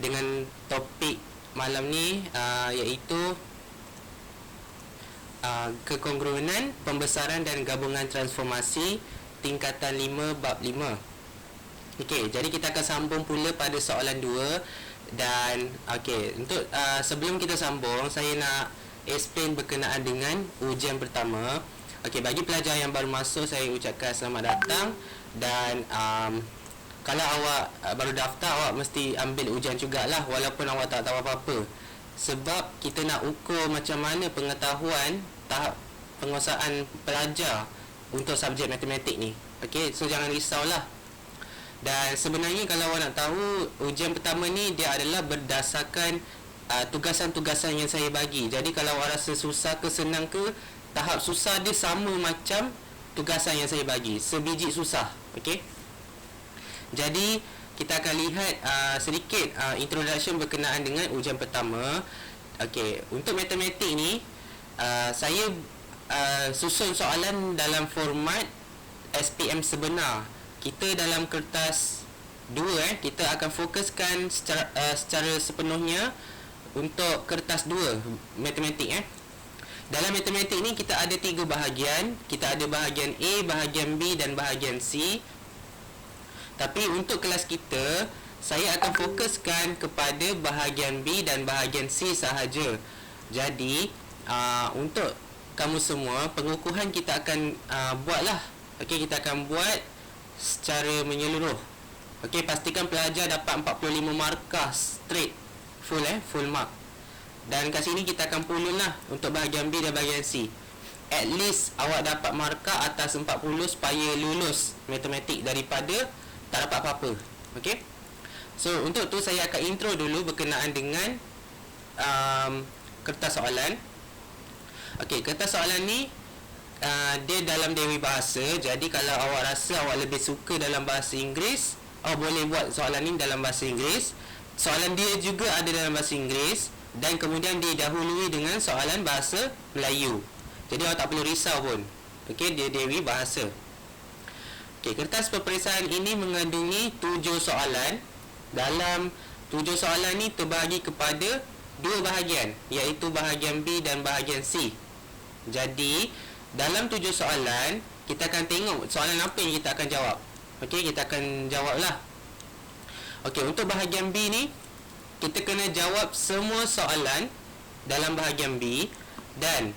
dengan topik malam ni, iaitu kekongruenan, pembesaran dan gabungan transformasi tingkatan 5 bab 5. Okey, jadi kita akan sambung pula pada soalan 2. Dan untuk sebelum kita sambung, saya nak explain berkenaan dengan ujian pertama. Okey, bagi pelajar yang baru masuk, saya ucapkan selamat datang. Dan kalau awak baru daftar, awak mesti ambil ujian jugalah, walaupun awak tak tahu apa-apa. Sebab kita nak ukur macam mana pengetahuan tahap penguasaan pelajar untuk subjek matematik ni. Okey, so jangan risaulah. Dan sebenarnya kalau awak nak tahu, ujian pertama ni dia adalah berdasarkan tugasan-tugasan yang saya bagi. Jadi kalau awak rasa susah ke senang ke, tahap susah dia sama macam tugasan yang saya bagi, sebiji susah. Okey, jadi kita akan lihat sedikit introduction berkenaan dengan ujian pertama. Okey, untuk matematik ni saya susun soalan dalam format SPM sebenar. Kita dalam kertas 2 kita akan fokuskan secara sepenuhnya untuk kertas 2 matematik. Dalam matematik ni kita ada 3 bahagian. Kita ada bahagian A, bahagian B dan bahagian C. Tapi untuk kelas kita, saya akan fokuskan kepada bahagian B dan bahagian C sahaja. Jadi untuk kamu semua, pengukuhan kita akan buatlah. Okey, kita akan buat secara menyeluruh. Okey, pastikan pelajar dapat 45 markah straight, full mark. Dan kat sini kita akan pulun lah untuk bahagian B dan bahagian C. At least awak dapat markah atas 40 supaya lulus matematik daripada tak dapat apa-apa. Okey, so untuk tu saya akan intro dulu berkenaan dengan kertas soalan. Okey, kertas soalan ni dia dalam Dewi Bahasa. Jadi kalau awak rasa awak lebih suka dalam bahasa Inggeris, awak boleh buat soalan ni dalam bahasa Inggeris. Soalan dia juga ada dalam bahasa Inggeris, dan kemudian didahului dengan soalan bahasa Melayu. Jadi awak tak perlu risau pun. Okey, dia Dewi Bahasa. Okey, kertas peperiksaan ini mengandungi 7 soalan. Dalam 7 soalan ni terbahagi kepada 2 bahagian, iaitu bahagian B dan bahagian C. Jadi dalam 7 soalan, kita akan tengok soalan apa yang kita akan jawab. Okey, kita akan jawablah. Okey, untuk bahagian B ni, kita kena jawab semua soalan dalam bahagian B dan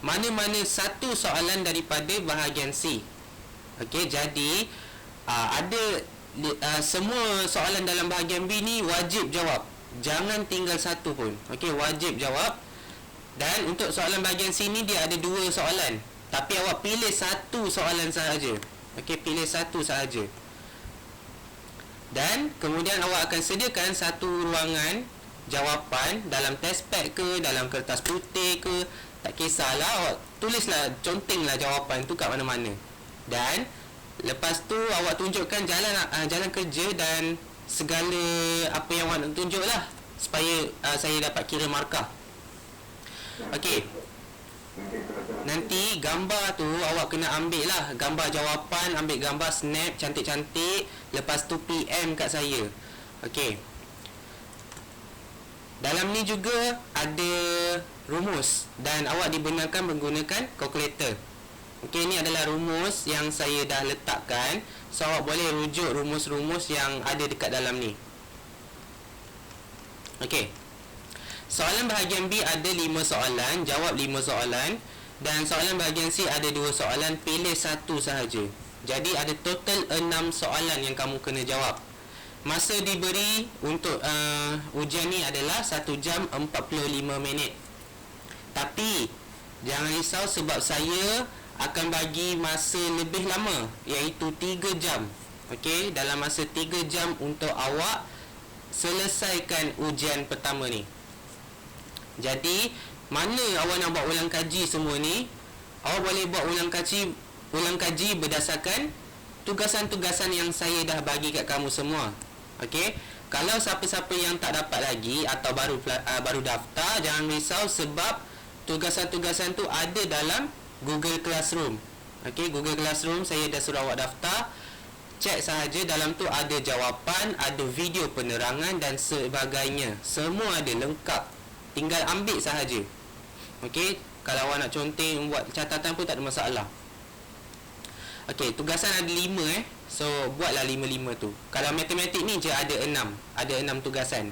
mana-mana satu soalan daripada bahagian C. Okey, jadi ada semua soalan dalam bahagian B ni wajib jawab. Jangan tinggal satu pun. Okey, wajib jawab. Dan untuk soalan bahagian C ni dia ada 2 soalan, tapi awak pilih satu soalan sahaja. Okey, pilih satu sahaja. Dan kemudian awak akan sediakan satu ruangan jawapan dalam test pad ke, dalam kertas putih ke, tak kisahlah, awak tulislah, contenglah jawapan tu kat mana-mana. Dan lepas tu awak tunjukkan jalan kerja dan segala apa yang awak nak tunjuklah, supaya saya dapat kira markah. Okey, nanti gambar tu awak kena ambil lah, gambar jawapan, ambil gambar snap cantik-cantik, lepas tu PM kat saya. Okey, dalam ni juga ada rumus dan awak dibenarkan menggunakan kalkulator. Okey, ni adalah rumus yang saya dah letakkan, so awak boleh rujuk rumus-rumus yang ada dekat dalam ni. Okey, soalan bahagian B ada 5 soalan, jawab 5 soalan. Dan soalan bahagian C ada 2 soalan, pilih satu sahaja. Jadi ada total 6 soalan yang kamu kena jawab. Masa diberi untuk ujian ni adalah 1 jam 45 minit. Tapi jangan risau, sebab saya akan bagi masa lebih lama, iaitu 3 jam. Okey, dalam masa 3 jam untuk awak selesaikan ujian pertama ni. Jadi mana awak nak buat ulang kaji semua ni, awak boleh buat ulang kaji berdasarkan tugasan-tugasan yang saya dah bagi kat kamu semua. Okey, kalau siapa-siapa yang tak dapat lagi atau baru daftar, jangan risau, sebab tugasan-tugasan tu ada dalam Google Classroom. Okey, Google Classroom saya dah suruh awak daftar. cek sahaja, dalam tu ada jawapan, ada video penerangan dan sebagainya. Semua ada lengkap. Tinggal ambil sahaja. Okey, kalau awak nak conteng, buat catatan pun tak ada masalah. Okey, tugasan ada 5 So, buatlah 5-5 tu. Kalau matematik ni je ada 6. Ada 6 tugasan.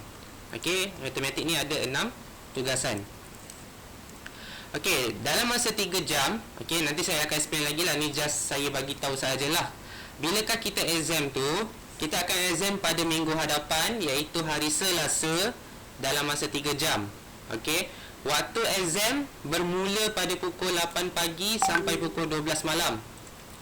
Okey, matematik ni ada 6 tugasan. Okey, dalam masa 3 jam, okey, nanti saya akan explain lagi lah. Ni just saya bagi tahu sahajalah. Bilakah kita exam tu? Kita akan exam pada minggu hadapan, iaitu hari Selasa, dalam masa 3 jam. Okey, waktu exam bermula pada pukul 8 pagi sampai pukul 12 malam.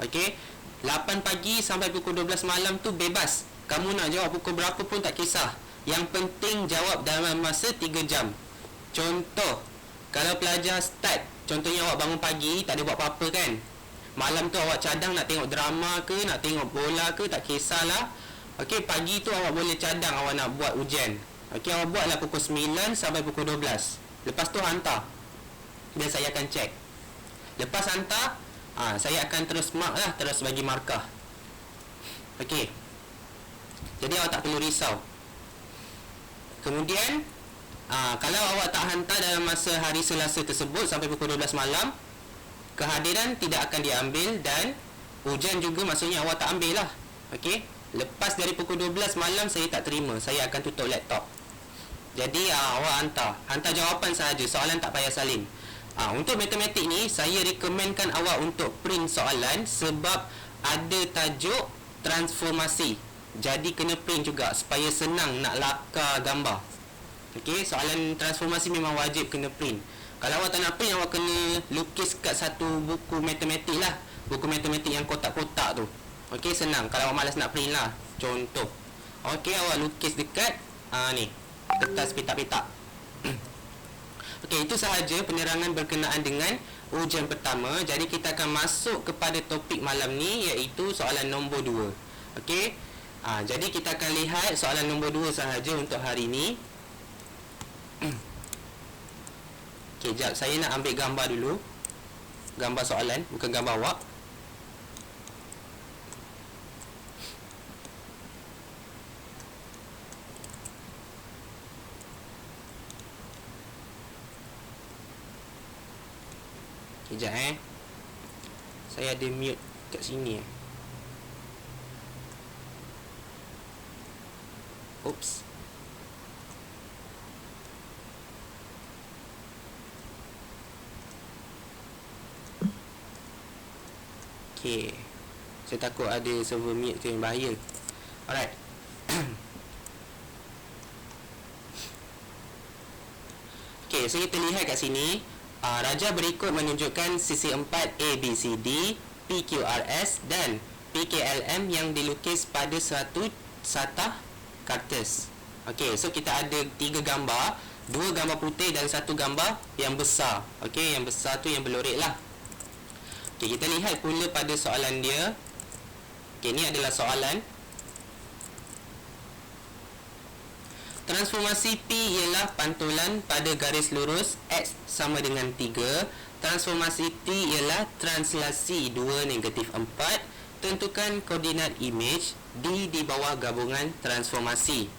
Okey, 8 pagi sampai pukul 12 malam tu bebas. Kamu nak jawab pukul berapa pun tak kisah. Yang penting jawab dalam masa 3 jam. Contoh, kalau pelajar start, contohnya awak bangun pagi, tak ada buat apa-apa kan, malam tu awak cadang nak tengok drama ke, nak tengok bola ke, tak kisahlah. Okey, pagi tu awak boleh cadang awak nak buat ujian. Okey, awak buatlah pukul 9 sampai pukul 12. Lepas tu hantar, dan saya akan cek. Lepas hantar, saya akan terus mark lah, terus bagi markah. Okey, jadi awak tak perlu risau. Kemudian kalau awak tak hantar dalam masa hari Selasa tersebut sampai pukul 12 malam, kehadiran tidak akan diambil dan ujian juga maksudnya awak tak ambil lah. Okey, lepas dari pukul 12 malam saya tak terima, saya akan tutup laptop. Jadi awak hantar jawapan sahaja, soalan tak payah salin. Untuk matematik ni saya rekomenkan awak untuk print soalan sebab ada tajuk transformasi. Jadi kena print juga supaya senang nak lakar gambar. Okey, soalan transformasi memang wajib kena print. Kalau awak tak nak print, awak kena lukis kat satu buku matematik lah. Buku matematik yang kotak-kotak tu. Okey, senang. Kalau awak malas nak print lah. Contoh. Okey, awak lukis dekat ni, kertas petak-petak. Okey, itu sahaja penerangan berkenaan dengan ujian pertama. Jadi kita akan masuk kepada topik malam ni, iaitu soalan nombor 2. Okey, jadi kita akan lihat soalan nombor 2 sahaja untuk hari ni. Okey, jap, saya nak ambil gambar dulu. Gambar soalan, bukan gambar awak. Sekejap saya ada mute kat sini Oops. Okey, saya takut ada server mute tu yang bahaya. Alright. Okey, so kita lihat kat sini. Raja berikut menunjukkan sisi 4 ABCD, PQRS dan PKLM yang dilukis pada satu satah kertas. Okey, so kita ada 3 gambar, 2 gambar putih dan 1 gambar yang besar. Okey, yang besar tu yang berlorek lah. Okey, kita lihat pula pada soalan dia. Okey, ni adalah soalan. Transformasi P ialah pantulan pada garis lurus X sama dengan 3. Transformasi T ialah translasi 2 negatif 4. Tentukan koordinat imej D di bawah gabungan transformasi.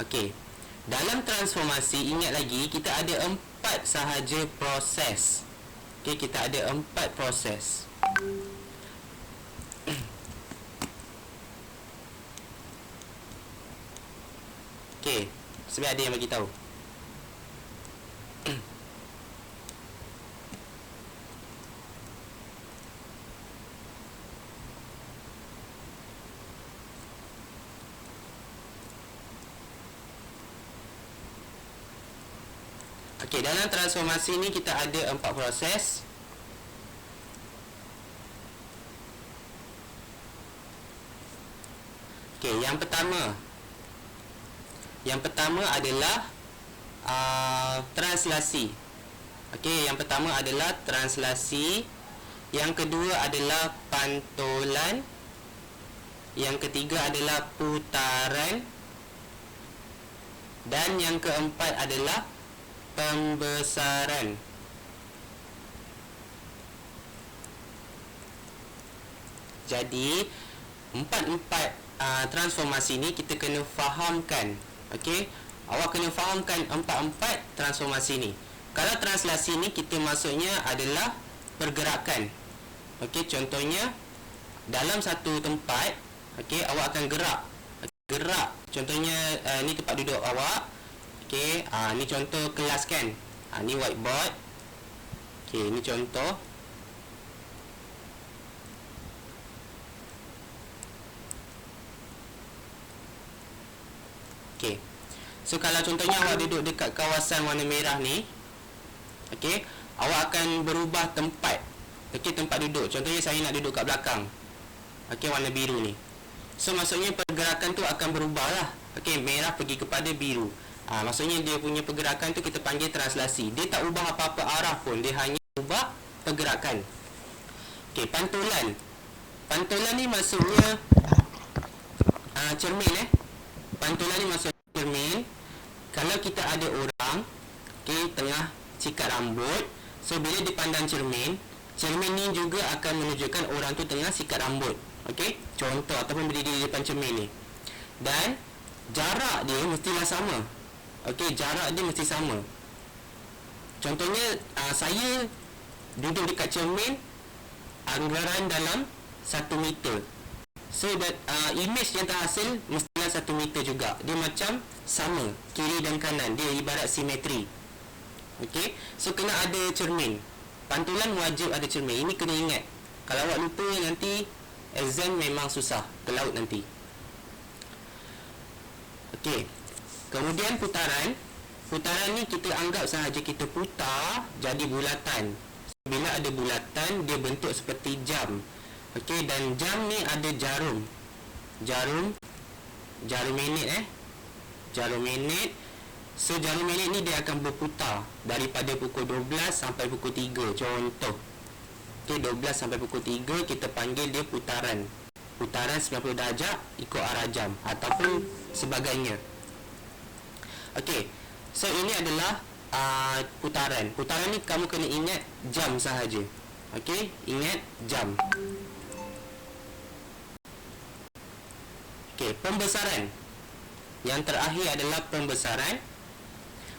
Okey, dalam transformasi, ingat lagi, kita ada 4 sahaja proses. Okey, kita ada 4 proses. Okey, sebenarnya ada yang bagi tahu. Okey, dalam transformasi ni kita ada 4 proses. Okey, yang pertama adalah translasi. Okey, yang pertama adalah translasi. Yang kedua adalah pantulan. Yang ketiga adalah putaran. Dan yang keempat adalah pembesaran. Jadi empat-empat transformasi ni kita kena fahamkan. Okey, awak kena fahamkan empat-empat transformasi ni. Kalau translasi ni kita maksudnya adalah pergerakan. Okey, contohnya dalam satu tempat, okey, awak akan gerak. Contohnya ni tempat duduk awak. Okey, ni contoh kelas kan. Ni whiteboard. Okey, ni contoh. Okey. So kalau contohnya awak duduk dekat kawasan warna merah ni, okey, awak akan berubah tempat. Okey, tempat duduk. Contohnya saya nak duduk kat belakang. Okey, warna biru ni. So maksudnya pergerakan tu akan berubah lah. Okey, merah pergi kepada biru. Maksudnya dia punya pergerakan tu kita panggil translasi. Dia tak ubah apa-apa arah pun, dia hanya ubah pergerakan. Okey, pantulan. Pantulan ni maksudnya cermin Pantulan ni maksudnya cermin. Kalau kita ada orang, okey, tengah sikat rambut, so bila dipandang cermin, cermin ni juga akan menunjukkan orang tu tengah sikat rambut. Okey, contoh ataupun berdiri di depan cermin ni. Dan jarak dia mestilah sama. Okey, jarak dia mesti sama. Contohnya saya duduk dekat cermin anggaran dalam 1 meter. So image yang terhasil mestilah 1 meter juga. Dia macam sama, kiri dan kanan. Dia ibarat simetri. Okey, so kena ada cermin. Pantulan wajib ada cermin. Ini kena ingat. Kalau awak lupa nanti exam memang susah ke laut nanti. Okey. Kemudian putaran. Putaran ni kita anggap sahaja kita putar jadi bulatan. Bila ada bulatan, dia bentuk seperti jam. Okey, dan jam ni ada jarum. Jarum minit Jarum minit. So jarum minit ni dia akan berputar daripada pukul 12 sampai pukul 3. Contoh. Okey, 12 sampai pukul 3 kita panggil dia putaran. Putaran 90 darjah ikut arah jam ataupun sebagainya. Okey. So ini adalah putaran. Putaran ni kamu kena ingat jam sahaja. Okey, ingat jam. Okey, pembesaran. Yang terakhir adalah pembesaran.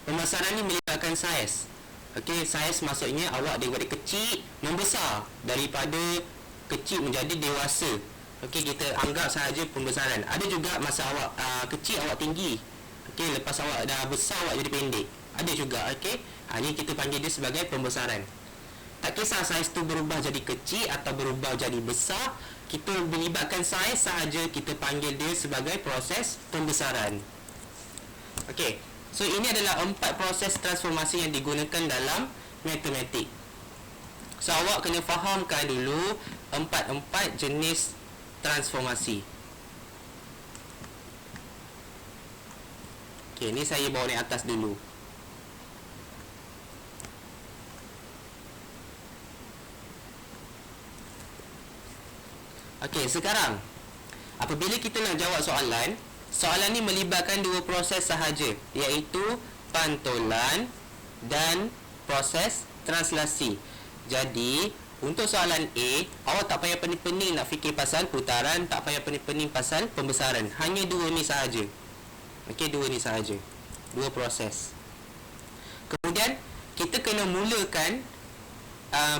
Pembesaran ni melibatkan saiz. Okey, saiz maksudnya awak daripada kecil membesar, daripada kecil menjadi dewasa. Okey, kita anggap sahaja pembesaran. Ada juga masa awak kecil awak tinggi. Okey, lepas awak dah besar awak jadi pendek. Ada juga, okey. Ini kita panggil dia sebagai pembesaran. Tak kisah saiz tu berubah jadi kecil atau berubah jadi besar, kita melibatkan saiz sahaja, kita panggil dia sebagai proses pembesaran. Okey. So ini adalah 4 proses transformasi yang digunakan dalam matematik. So awak kena fahamkan dulu 4 jenis transformasi. Okey, ni saya bawa naik atas dulu. Okey, sekarang apabila kita nak jawab soalan, soalan ni melibatkan 2 proses sahaja, iaitu pantulan dan proses translasi. Jadi, untuk soalan A, awak tak payah pening-pening nak fikir pasal putaran, tak payah pening-pening pasal pembesaran. Hanya 2 ni sahaja. Okey, 2 ni sahaja. 2 proses. Kemudian, kita kena mulakan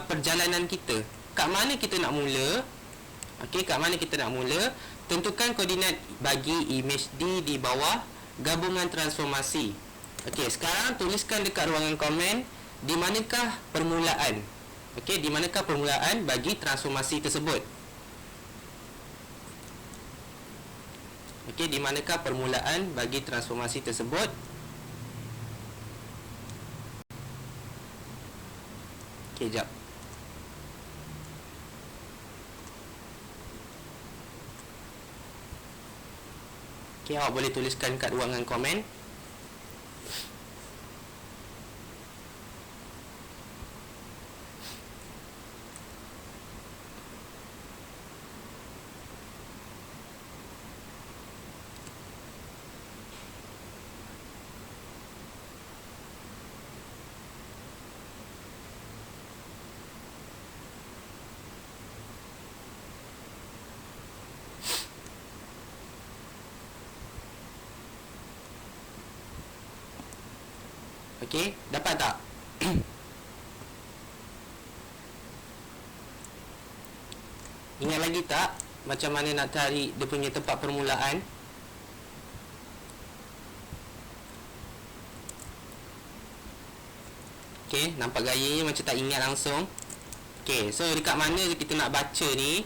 perjalanan kita. Kat mana kita nak mula? Okey, kat mana kita nak mula? Tentukan koordinat bagi image D di bawah gabungan transformasi. Okey, sekarang tuliskan dekat ruangan komen di manakah permulaan. Okey, di manakah permulaan bagi transformasi tersebut? Okey, di manakah permulaan bagi transformasi tersebut? Okey, jap. Okey, awak boleh tuliskan kat ruangan komen. Okey, dapat tak? Ingat lagi tak macam mana nak cari dia punya tempat permulaan? Okey, nampak gayanya macam tak ingat langsung. Okey, so dekat mana kita nak baca ni?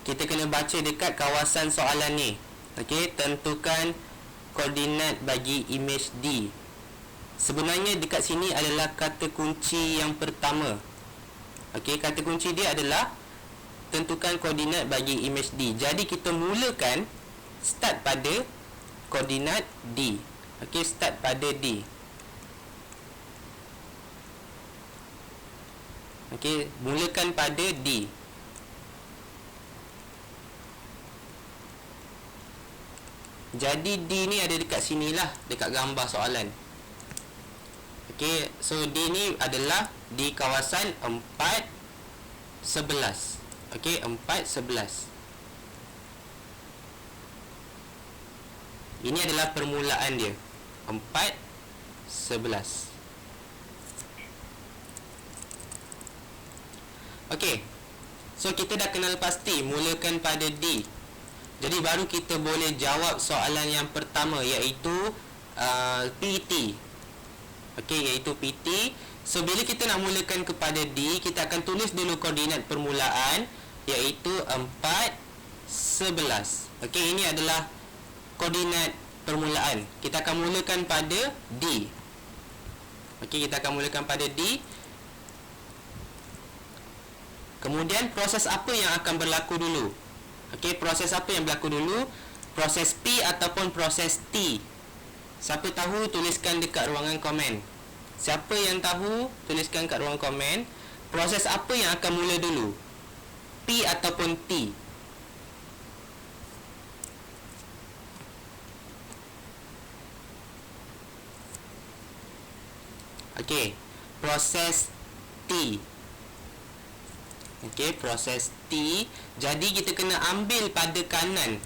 Kita kena baca dekat kawasan soalan ni. Okey, tentukan koordinat bagi imej D. Sebenarnya dekat sini adalah kata kunci yang pertama. Okey, kata kunci dia adalah tentukan koordinat bagi imej D. Jadi kita mulakan start pada koordinat D. Okey, start pada D. Okey, mulakan pada D. Jadi D ni ada dekat sinilah, dekat gambar soalan. Okey, so D ni adalah di kawasan 4, 11. Okey, 4, 11. Ini adalah permulaan dia. 4, 11. Okey, so kita dah kenal pasti mulakan pada D. Jadi baru kita boleh jawab soalan yang pertama, iaitu PT. Okey, iaitu PT. So bila kita nak mulakan kepada D, kita akan tulis dulu koordinat permulaan, iaitu 4, 11. Okey, ini adalah koordinat permulaan. Kita akan mulakan pada D. Okey, kita akan mulakan pada D. Kemudian proses apa yang akan berlaku dulu? Okey, proses apa yang berlaku dulu? Proses P ataupun proses T? Siapa tahu, tuliskan dekat ruangan komen. Siapa yang tahu, tuliskan kat ruangan komen. Proses apa yang akan mula dulu? P ataupun T? Okey, proses T. Okey, proses T. Jadi kita kena ambil pada kanan.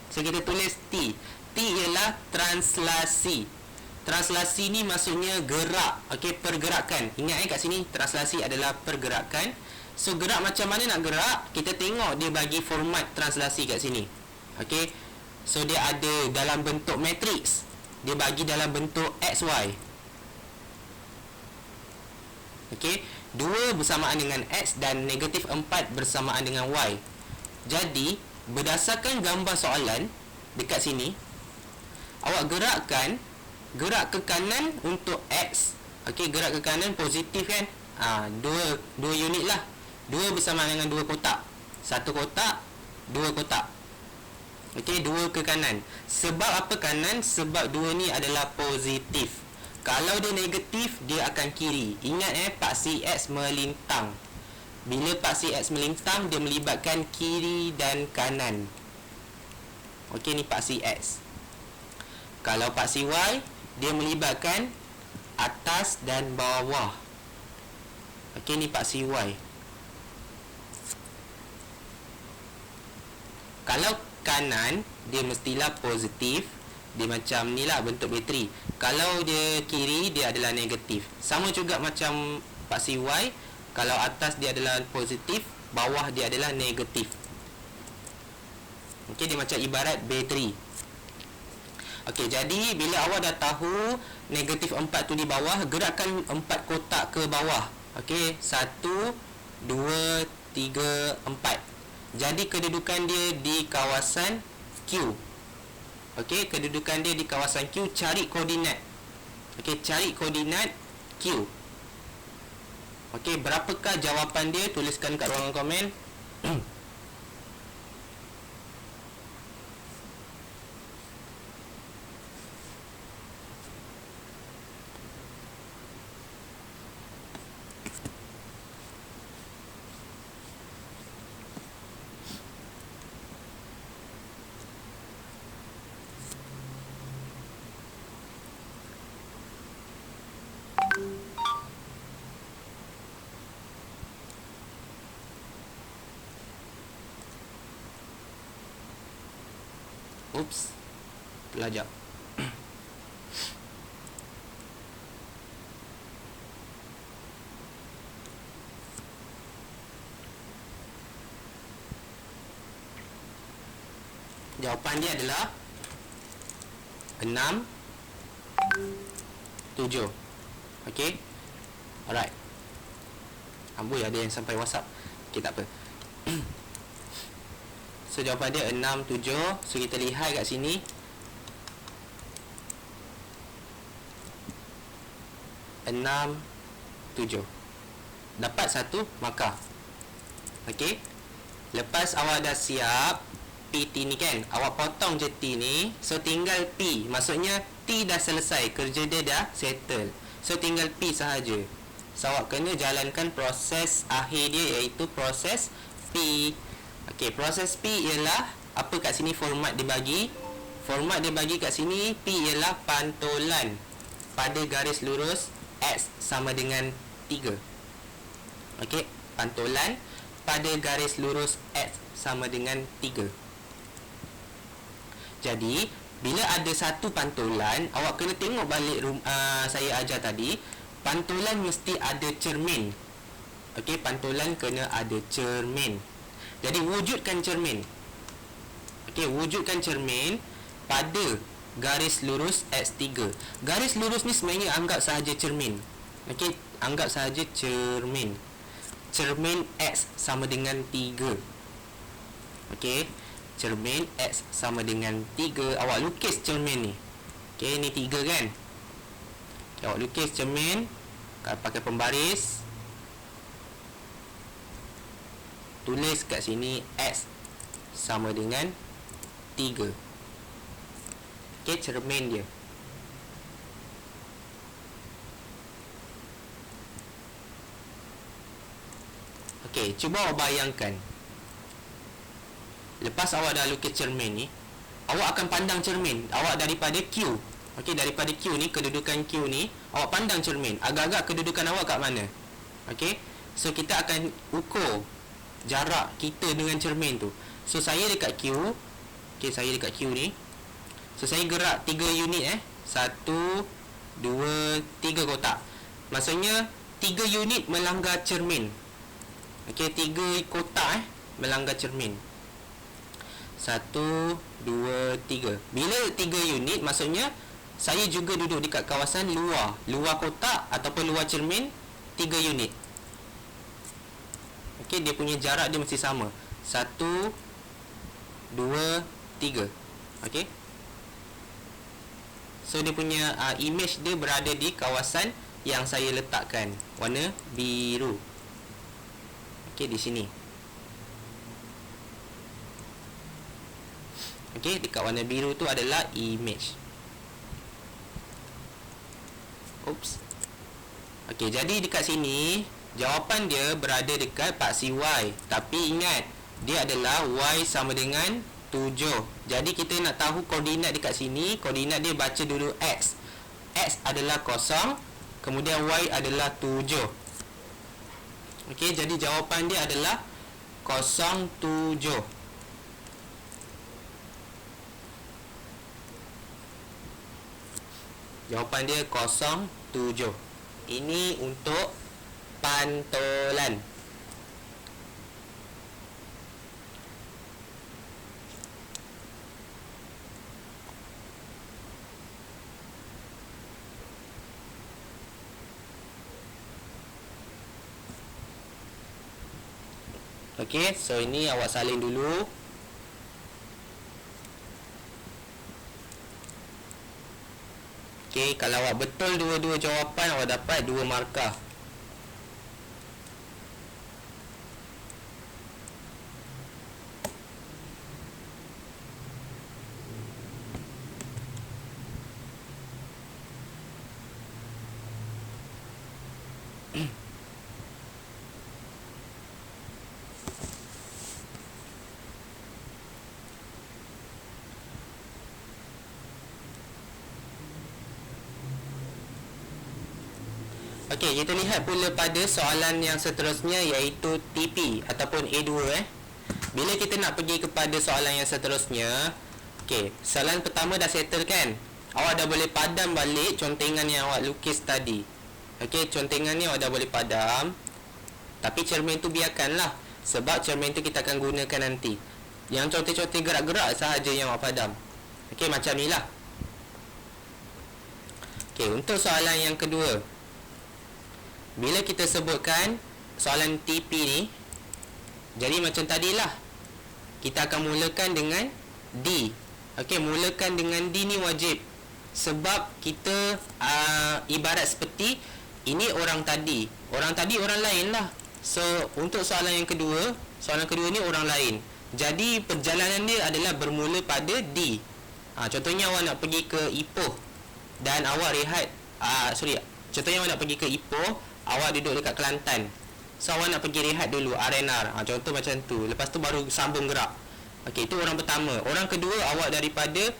So kita tulis T. T ialah translasi. Translasi ni maksudnya gerak. Okey, pergerakan. Ingat kat sini translasi adalah pergerakan. So gerak macam mana nak gerak? Kita tengok dia bagi format translasi kat sini. Okey. So dia ada dalam bentuk matriks. Dia bagi dalam bentuk XY. Okey, 2 bersamaan dengan X dan negatif 4 bersamaan dengan Y. Jadi, berdasarkan gambar soalan dekat sini, awak gerak ke kanan untuk X. Okey, gerak ke kanan positif kan? 2 unit lah. 2 bersamaan dengan 2 kotak. 1 kotak, 2 kotak. Okey, 2 ke kanan. Sebab apa kanan? Sebab 2 ni adalah positif. Kalau dia negatif, dia akan kiri. Ingat paksi X melintang. Bila paksi X melintang, dia melibatkan kiri dan kanan. Okey, ni paksi X. Kalau paksi Y, dia melibatkan atas dan bawah. Okey, ni paksi Y. Kalau kanan, dia mestilah positif. Dia macam ni lah bentuk bateri. Kalau dia kiri, dia adalah negatif. Sama juga macam paksi Y. Kalau atas dia adalah positif, bawah dia adalah negatif. Okey, dia macam ibarat bateri. Okey, jadi bila awak dah tahu negatif 4 tu di bawah, gerakkan 4 kotak ke bawah. Okey, 1, 2, 3, 4. Jadi kedudukan dia di kawasan Q. Okey, kedudukan dia di kawasan Q. Cari koordinat. Okey, cari koordinat Q. Okey, berapakah jawapan dia? Tuliskan kat ruangan komen. Oops, terlajak. Jawapan dia adalah 6, 7. Okey. Alright. Amboi, ada yang sampai WhatsApp. Okey, tak apa. So jawapan dia 6, 7. So kita lihat kat sini. 6, 7. Dapat satu markah. Okey. Lepas awak dah siap PT ni kan, awak potong je T ni. So tinggal P. Maksudnya T dah selesai, kerja dia dah settle. So tinggal P sahaja. So awak kena jalankan proses akhir dia, iaitu proses P. Okey, proses P ialah apa kat sini format dia bagi. Format dia bagi kat sini, P ialah pantulan pada garis lurus X sama dengan 3. Okey, pantulan pada garis lurus X sama dengan 3. Jadi, bila ada satu pantulan, awak kena tengok balik saya ajar tadi. Pantulan mesti ada cermin. Okey, pantulan kena ada cermin. Jadi, wujudkan cermin. Okey, wujudkan cermin pada garis lurus X3. Garis lurus ni sebenarnya anggap sahaja cermin. Okey, anggap sahaja cermin. Cermin X sama dengan 3. Okey, cermin X sama dengan 3. Awak lukis cermin ni. Okey, ni 3 kan. Okay, awak lukis cermin pakai pembaris. Tulis kat sini X sama dengan 3. Okey, cermin dia. Okey, cuba awak bayangkan. Lepas awak dah lukis cermin ni, awak akan pandang cermin. Awak daripada Q. Okey, daripada Q ni, kedudukan Q ni, awak pandang cermin. Agak-agak kedudukan awak kat mana? Okey. So kita akan ukur jarak kita dengan cermin tu. So saya dekat Q. Okey, saya dekat Q ni. So saya gerak 3 unit 1 2 3 kotak. Maksudnya 3 unit melanggar cermin. Okey, 3 kotak melanggar cermin. 1 2 3. Bila 3 unit, maksudnya saya juga duduk dekat kawasan luar kotak ataupun luar cermin 3 unit. Okey, dia punya jarak dia mesti sama. 1 2 3. Okey. So dia punya image dia berada di kawasan yang saya letakkan, warna biru. Okey, di sini. Okey, dekat warna biru tu adalah image. Oops. Okey, jadi dekat sini jawapan dia berada dekat paksi Y. Tapi ingat, dia adalah Y sama dengan 7. Jadi kita nak tahu koordinat dekat sini. Koordinat dia baca dulu X. X adalah 0, kemudian Y adalah 7. Okey, jadi jawapan dia adalah 07. Jawapan dia 07. Ini untuk pantulan. Okey, so ini awak salin dulu. Okey, kalau awak betul dua-dua jawapan, awak dapat 2 markah. Okey, kita lihat pula pada soalan yang seterusnya, iaitu TP ataupun A2 Bila kita nak pergi kepada soalan yang seterusnya, okey, soalan pertama dah settle kan? Awak dah boleh padam balik contengan yang awak lukis tadi. Okey, contengan ni awak dah boleh padam. Tapi cermin tu biarkanlah, sebab cermin tu kita akan gunakan nanti. Yang cotil-cotil gerak-gerak sahaja yang awak padam. Okey, macam ni lah. Okey, untuk soalan yang kedua, bila kita sebutkan soalan TP ni, jadi macam tadilah, kita akan mulakan dengan D. Okey, mulakan dengan D ni wajib. Sebab kita ibarat seperti ini orang tadi. Orang tadi orang lain lah. So, untuk soalan yang kedua, soalan kedua ni orang lain. Jadi, perjalanan dia adalah bermula pada D. Contohnya awak nak pergi ke Ipoh dan awak rehat. Contohnya awak nak pergi ke Ipoh, awak duduk dekat Kelantan. So, awak nak pergi rehat dulu, R&R. Contoh macam tu. Lepas tu baru sambung gerak. Okey, itu orang pertama. Orang kedua, awak daripada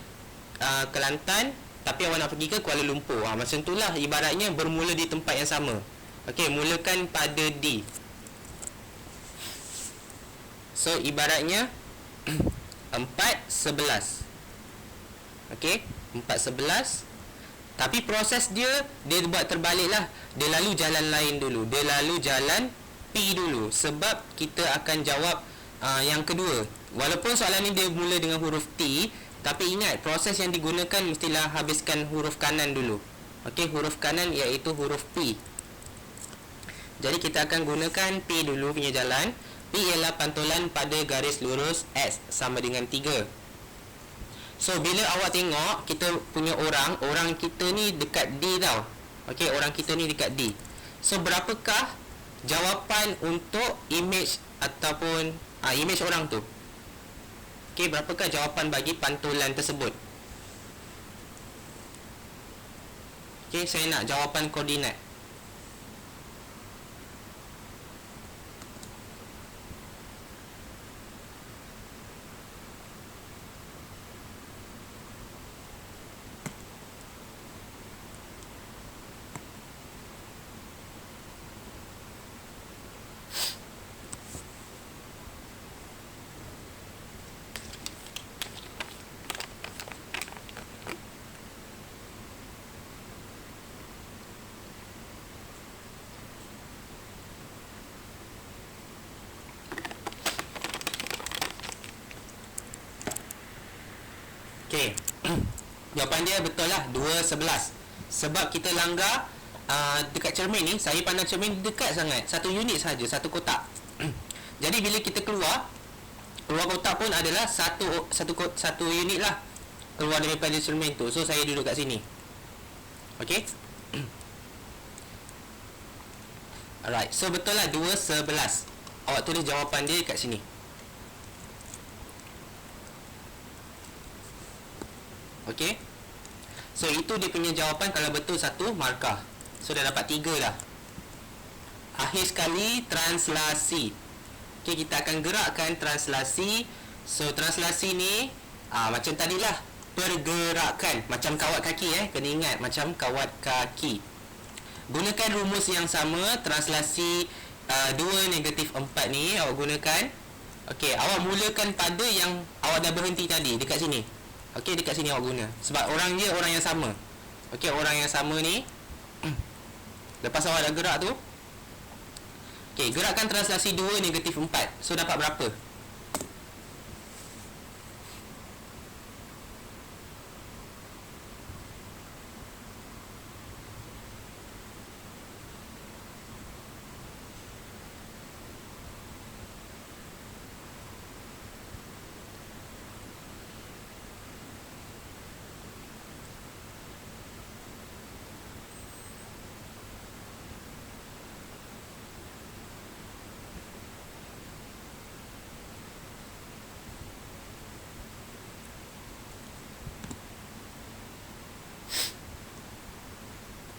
Kelantan, tapi awak nak pergi ke Kuala Lumpur. Macam itulah ibaratnya bermula di tempat yang sama. Okey, mulakan pada D. So, ibaratnya 4:11. Okey, 4:11. Tapi proses dia buat terbalik lah. Dia lalu jalan lain dulu. Dia lalu jalan P dulu. Sebab kita akan jawab yang kedua. Walaupun soalan ni dia mula dengan huruf T, tapi ingat, proses yang digunakan mestilah habiskan huruf kanan dulu. Okey, huruf kanan iaitu huruf P. Jadi kita akan gunakan P dulu punya jalan. P ialah pantulan pada garis lurus X sama dengan 3. So, bila awak tengok kita punya orang kita ni dekat D tau. Okey, orang kita ni dekat D. So, berapakah jawapan untuk image ataupun image orang tu? Okey, berapakah jawapan bagi pantulan tersebut? Okey, saya nak jawapan koordinat. Okey. Jawapan dia betul lah, 2:11. Sebab kita langgar dekat cermin ni, saya pandang cermin dekat sangat. Satu unit saja, satu kotak. Jadi bila kita keluar kotak pun adalah satu unit lah keluar daripada cermin tu. So, saya duduk kat sini. Okey. Alright. So, betul lah 2:11. Awak tulis jawapan dia kat sini. Okey. So, itu dia punya jawapan kalau betul satu markah. So, dah dapat 3 dah. Akhir sekali, translasi. Okey, kita akan gerakkan translasi. So, translasi ni macam tadilah, pergerakan. Macam kawat kaki kena ingat, macam kawat kaki. Gunakan rumus yang sama. Translasi 2 negatif 4 ni awak gunakan. Okey, awak mulakan pada yang awak dah berhenti tadi, dekat sini. Okey, dekat sini awak guna. Sebab orang dia orang yang sama. Okey, orang yang sama ni lepas awak dah gerak tu. Okey, gerakkan translasi 2 negatif 4. So, dapat berapa?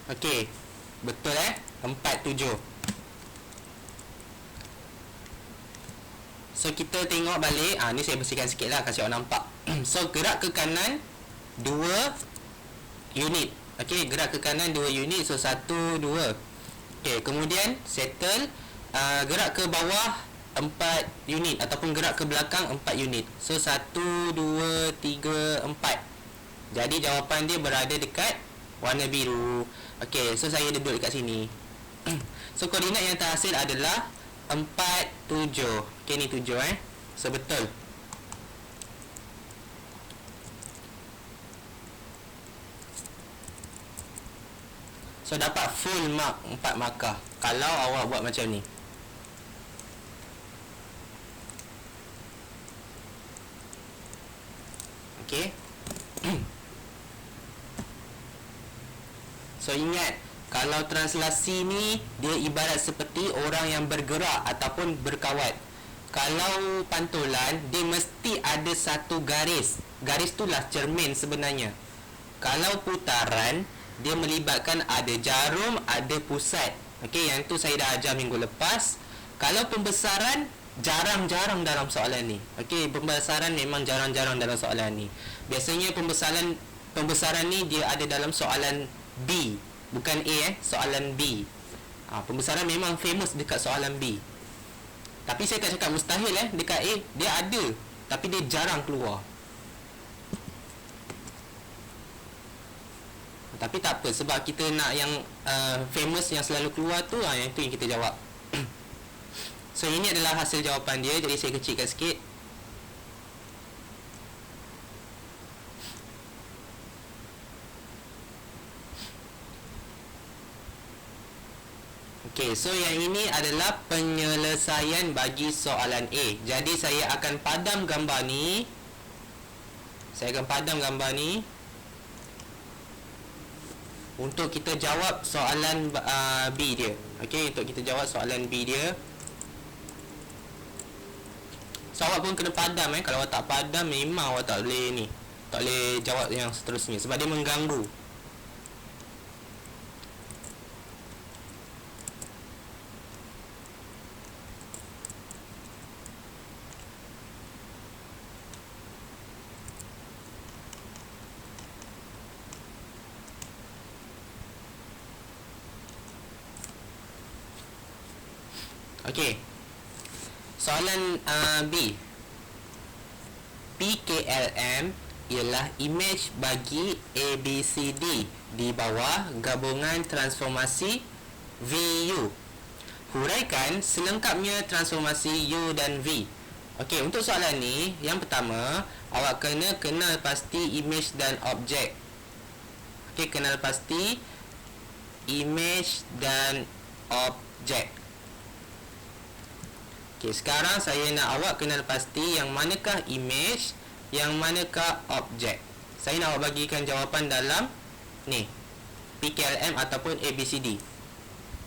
Okey, betul 47. So, kita tengok balik. Ni saya bersihkan sikit lah, kasih awak nampak. So, gerak ke kanan 2 unit. Okey, gerak ke kanan 2 unit. So, 1, 2. Okey, kemudian settle. Gerak ke bawah 4 unit ataupun gerak ke belakang 4 unit. So, 1, 2, 3, 4. Jadi, jawapan dia berada dekat warna biru. Okey, so saya duduk dekat sini. So, koordinat yang terhasil adalah 4, 7. Okey, ni 7 So, betul. So dapat full mark 4 markah kalau awak buat macam ni. Okey. So ingat, kalau translasi ni dia ibarat seperti orang yang bergerak ataupun berkawat. Kalau pantulan, dia mesti ada satu garis. Garis tu lah cermin sebenarnya. Kalau putaran, dia melibatkan ada jarum, ada pusat. Okey, yang tu saya dah ajar minggu lepas. Kalau pembesaran, jarang-jarang dalam soalan ni. Okey, pembesaran memang jarang-jarang dalam soalan ni. Biasanya pembesaran ni dia ada dalam soalan B, bukan A soalan B. Pembesaran memang famous dekat soalan B. Tapi saya tak cakap mustahil dekat A, dia ada, tapi dia jarang keluar. Tapi tak apa, sebab kita nak yang famous yang selalu keluar tu, yang tu yang kita jawab. So ini adalah hasil jawapan dia. Jadi saya kecilkan sikit. Okey, so yang ini adalah penyelesaian bagi soalan A. Jadi saya akan padam gambar ni. Untuk kita jawab soalan B dia. Okey, untuk kita jawab soalan B dia. So awak pun kena padam Kalau awak tak padam, memang awak tak boleh ni, tak boleh jawab yang seterusnya, sebab dia mengganggu. Okey. Soalan B. PKLM ialah imej bagi ABCD di bawah gabungan transformasi VU. Huraikan selengkapnya transformasi U dan V. Okey, untuk soalan ni, yang pertama, awak kena kenal pasti imej dan objek. Okey, kenal pasti imej dan objek. Okey, sekarang saya nak awak kenal pasti yang manakah image, yang manakah objek. Saya nak awak bagikan jawapan dalam ni, PKLM ataupun ABCD.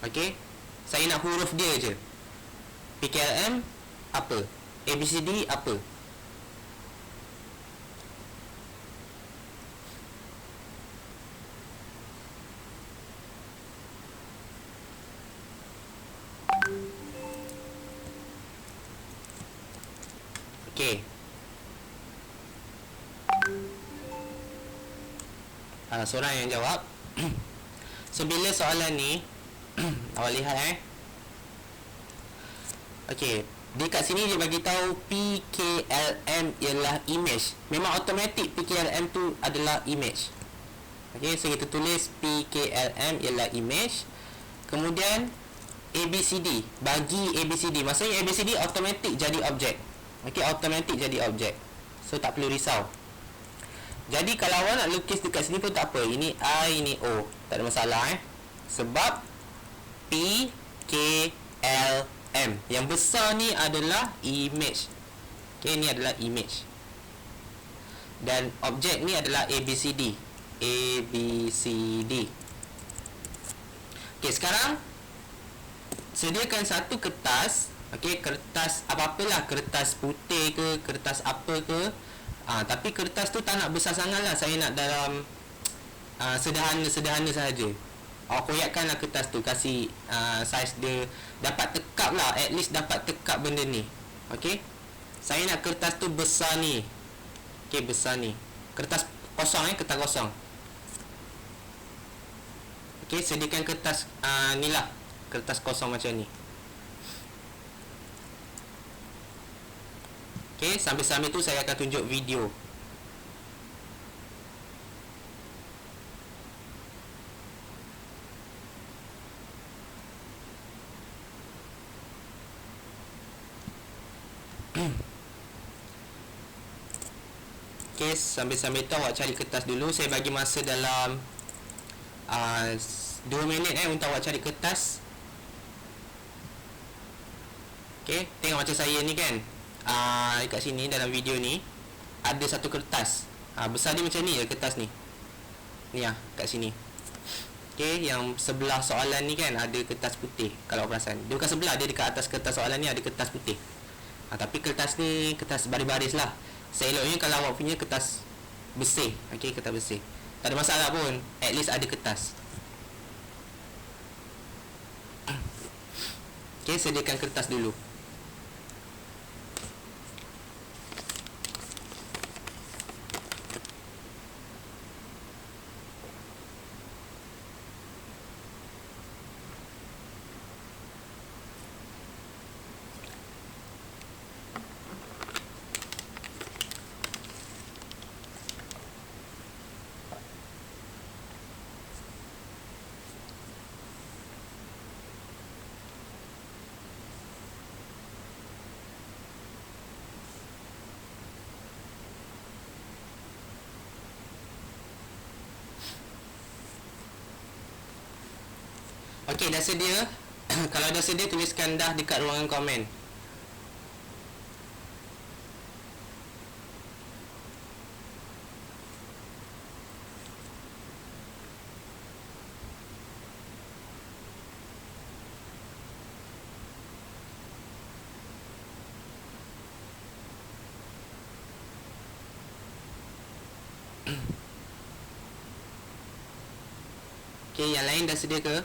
Okey, saya nak huruf dia je. PKLM apa? ABCD apa? Okey. Seorang yang jawab. So bila soalan ni awak lihat Okey, dekat sini dia bagi tahu PKLM ialah image. Memang automatik PKLM tu adalah image. Okey, so kita tulis PKLM ialah image. Kemudian ABCD, bagi ABCD, maksudnya ABCD automatik jadi objek. Okey, automatik jadi objek. So tak perlu risau. Jadi kalau awak nak lukis dekat sini pun tak apa. Ini I, ini O, tak ada masalah sebab P, K, L, M. Yang besar ni adalah image. Okey, ni adalah image. Dan objek ni adalah ABCD. ABCD. Okey, sekarang sediakan satu kertas. Okey, kertas apa-apalah, kertas putih ke, kertas apa ke. Tapi kertas tu tak nak besar sangat lah. Saya nak dalam sederhana sahaja. Awak koyakkanlah kertas tu, kasih saiz dia dapat tekap lah, at least dapat tekap benda ni. Okey, saya nak kertas tu besar ni. Okey, besar ni. Kertas kosong kertas kosong. Okey, sediakan kertas ni lah, kertas kosong macam ni. Okey, sambil-sambil tu saya akan tunjuk video. Okey, sambil-sambil tu awak cari kertas dulu. Saya bagi masa dalam 2 minit untuk awak cari kertas. Okay, tengok macam saya ni kan. Dekat sini dalam video ni ada satu kertas. Besar dia macam ni je kertas ni. Ni kat sini. Okay, yang sebelah soalan ni kan ada kertas putih. Kalau awak perasan, dia bukan sebelah, dia dekat atas kertas soalan ni ada kertas putih. Tapi kertas ni kertas baris-baris lah. Seeloknya kalau awak punya kertas bersih. Okay, kertas bersih, tak ada masalah pun, at least ada kertas. Okay, sediakan kertas dulu. Okey, dah sedia? Kalau dah sedia, tuliskan dah dekat ruangan komen. Okey, yang lain dah sedia ke?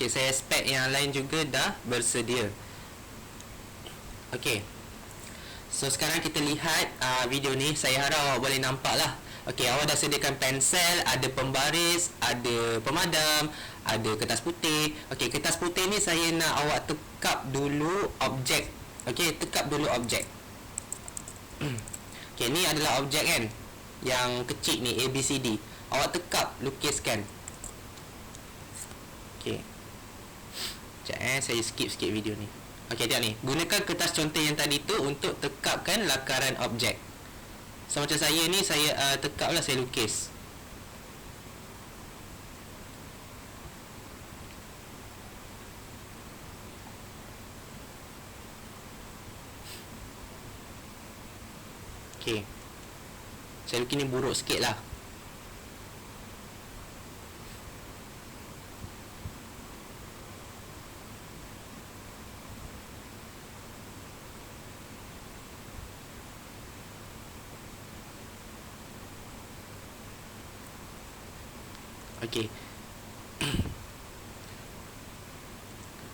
Okay, saya expect yang lain juga dah bersedia. Okay, so sekarang kita lihat video ni. Saya harap awak boleh nampak lah. Okay, awak dah sediakan pensel, ada pembaris, ada pemadam, ada kertas putih. Okay, kertas putih ni saya nak awak tekap dulu objek. Okay, tekap dulu objek. Okay, ni adalah objek kan, yang kecil ni, ABCD. Awak tekap, lukiskan. Okay, saya skip sikit video ni. Okey, tengok ni. Gunakan kertas contoh yang tadi tu untuk tekapkan lakaran objek. So macam saya ni, saya tekap lah, saya lukis. Okey, saya lukis ni buruk sikit lah. Okey.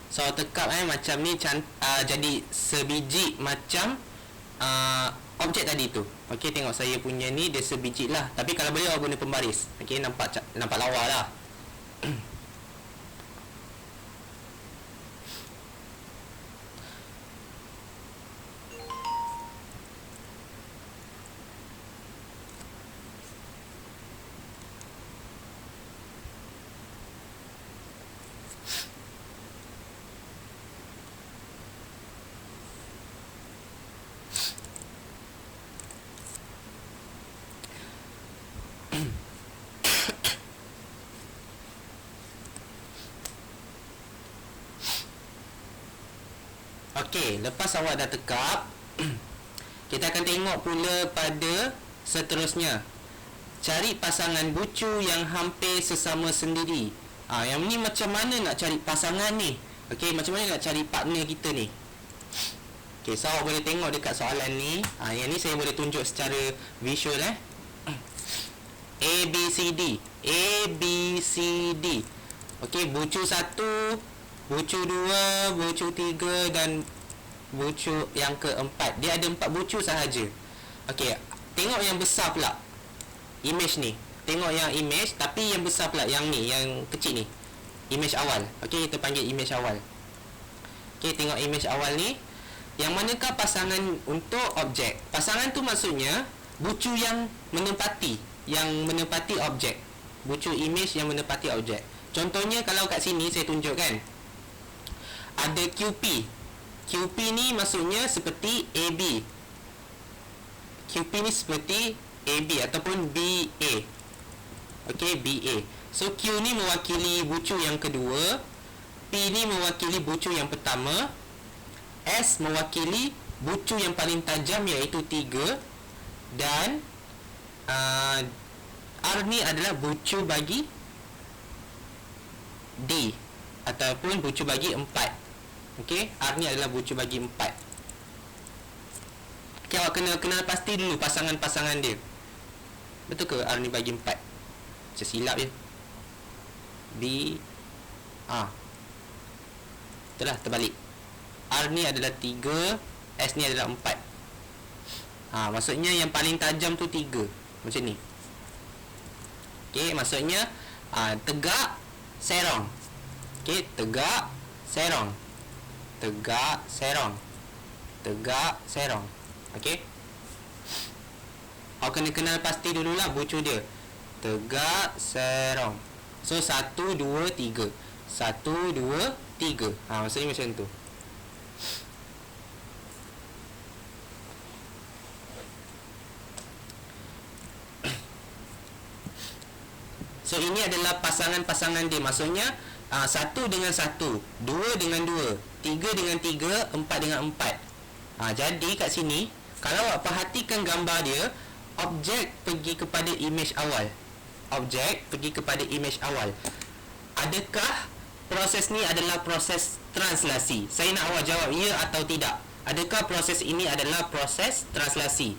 So tekap macam ni jadi sebiji macam objek tadi tu. Okey, tengok saya punya ni dia sebiji lah. Tapi kalau boleh awak guna pembaris. Okey, nampak lawa lah. Okey, lepas awak dah tekap, kita akan tengok pula pada seterusnya. Cari pasangan bucu yang hampir sesama sendiri. Yang ni macam mana nak cari pasangan ni? Okey, macam mana nak cari partner kita ni? Okey, so awak boleh tengok dekat soalan ni. Yang ni saya boleh tunjuk secara visual A, B, C, D. A, B, C, D. Okey, bucu 1, bucu 2, bucu 3 dan bucu yang keempat. Dia ada 4 bucu sahaja. Okey, tengok yang besar pula, image ni. Tengok yang image, tapi yang besar pula, yang ni, yang kecil ni, image awal. Okey, kita panggil image awal. Okey, tengok image awal ni. Yang manakah pasangan untuk objek? Pasangan tu maksudnya bucu yang menempati objek. Bucu image yang menempati objek. Contohnya kalau kat sini saya tunjukkan, ada QP. QP ni maksudnya seperti AB. QP ni seperti AB ataupun BA. Okey, BA. So Q ni mewakili bucu yang kedua, P ni mewakili bucu yang pertama, S mewakili bucu yang paling tajam iaitu 3, dan R ni adalah bucu bagi D ataupun bucu bagi 4. Okey, R ni adalah bucu bagi 4. Okey, awak kena kenal pasti dulu pasangan-pasangan dia. Betul ke R ni bagi 4? Saya silap je. B A. Itulah terbalik. R ni adalah 3, S ni adalah 4. Maksudnya yang paling tajam tu 3. Macam ni. Okey, maksudnya tegak, serong. Okey, tegak, serong. Tegak, serong. Tegak, serong. Okey. Awak kena kenal pasti dululah bucu dia. Tegak, serong. So 1, 2, 3. 1, 2, 3. Maksudnya macam tu. So ini adalah pasangan-pasangan dia. Maksudnya 1 dengan 1, 2 dengan 2, 3 dengan 3, 4 dengan 4. Jadi kat sini, kalau awak perhatikan gambar dia, objek pergi kepada image awal. Objek pergi kepada image awal. Adakah proses ni adalah proses translasi? Saya nak awak jawab ya atau tidak. Adakah proses ini adalah proses translasi?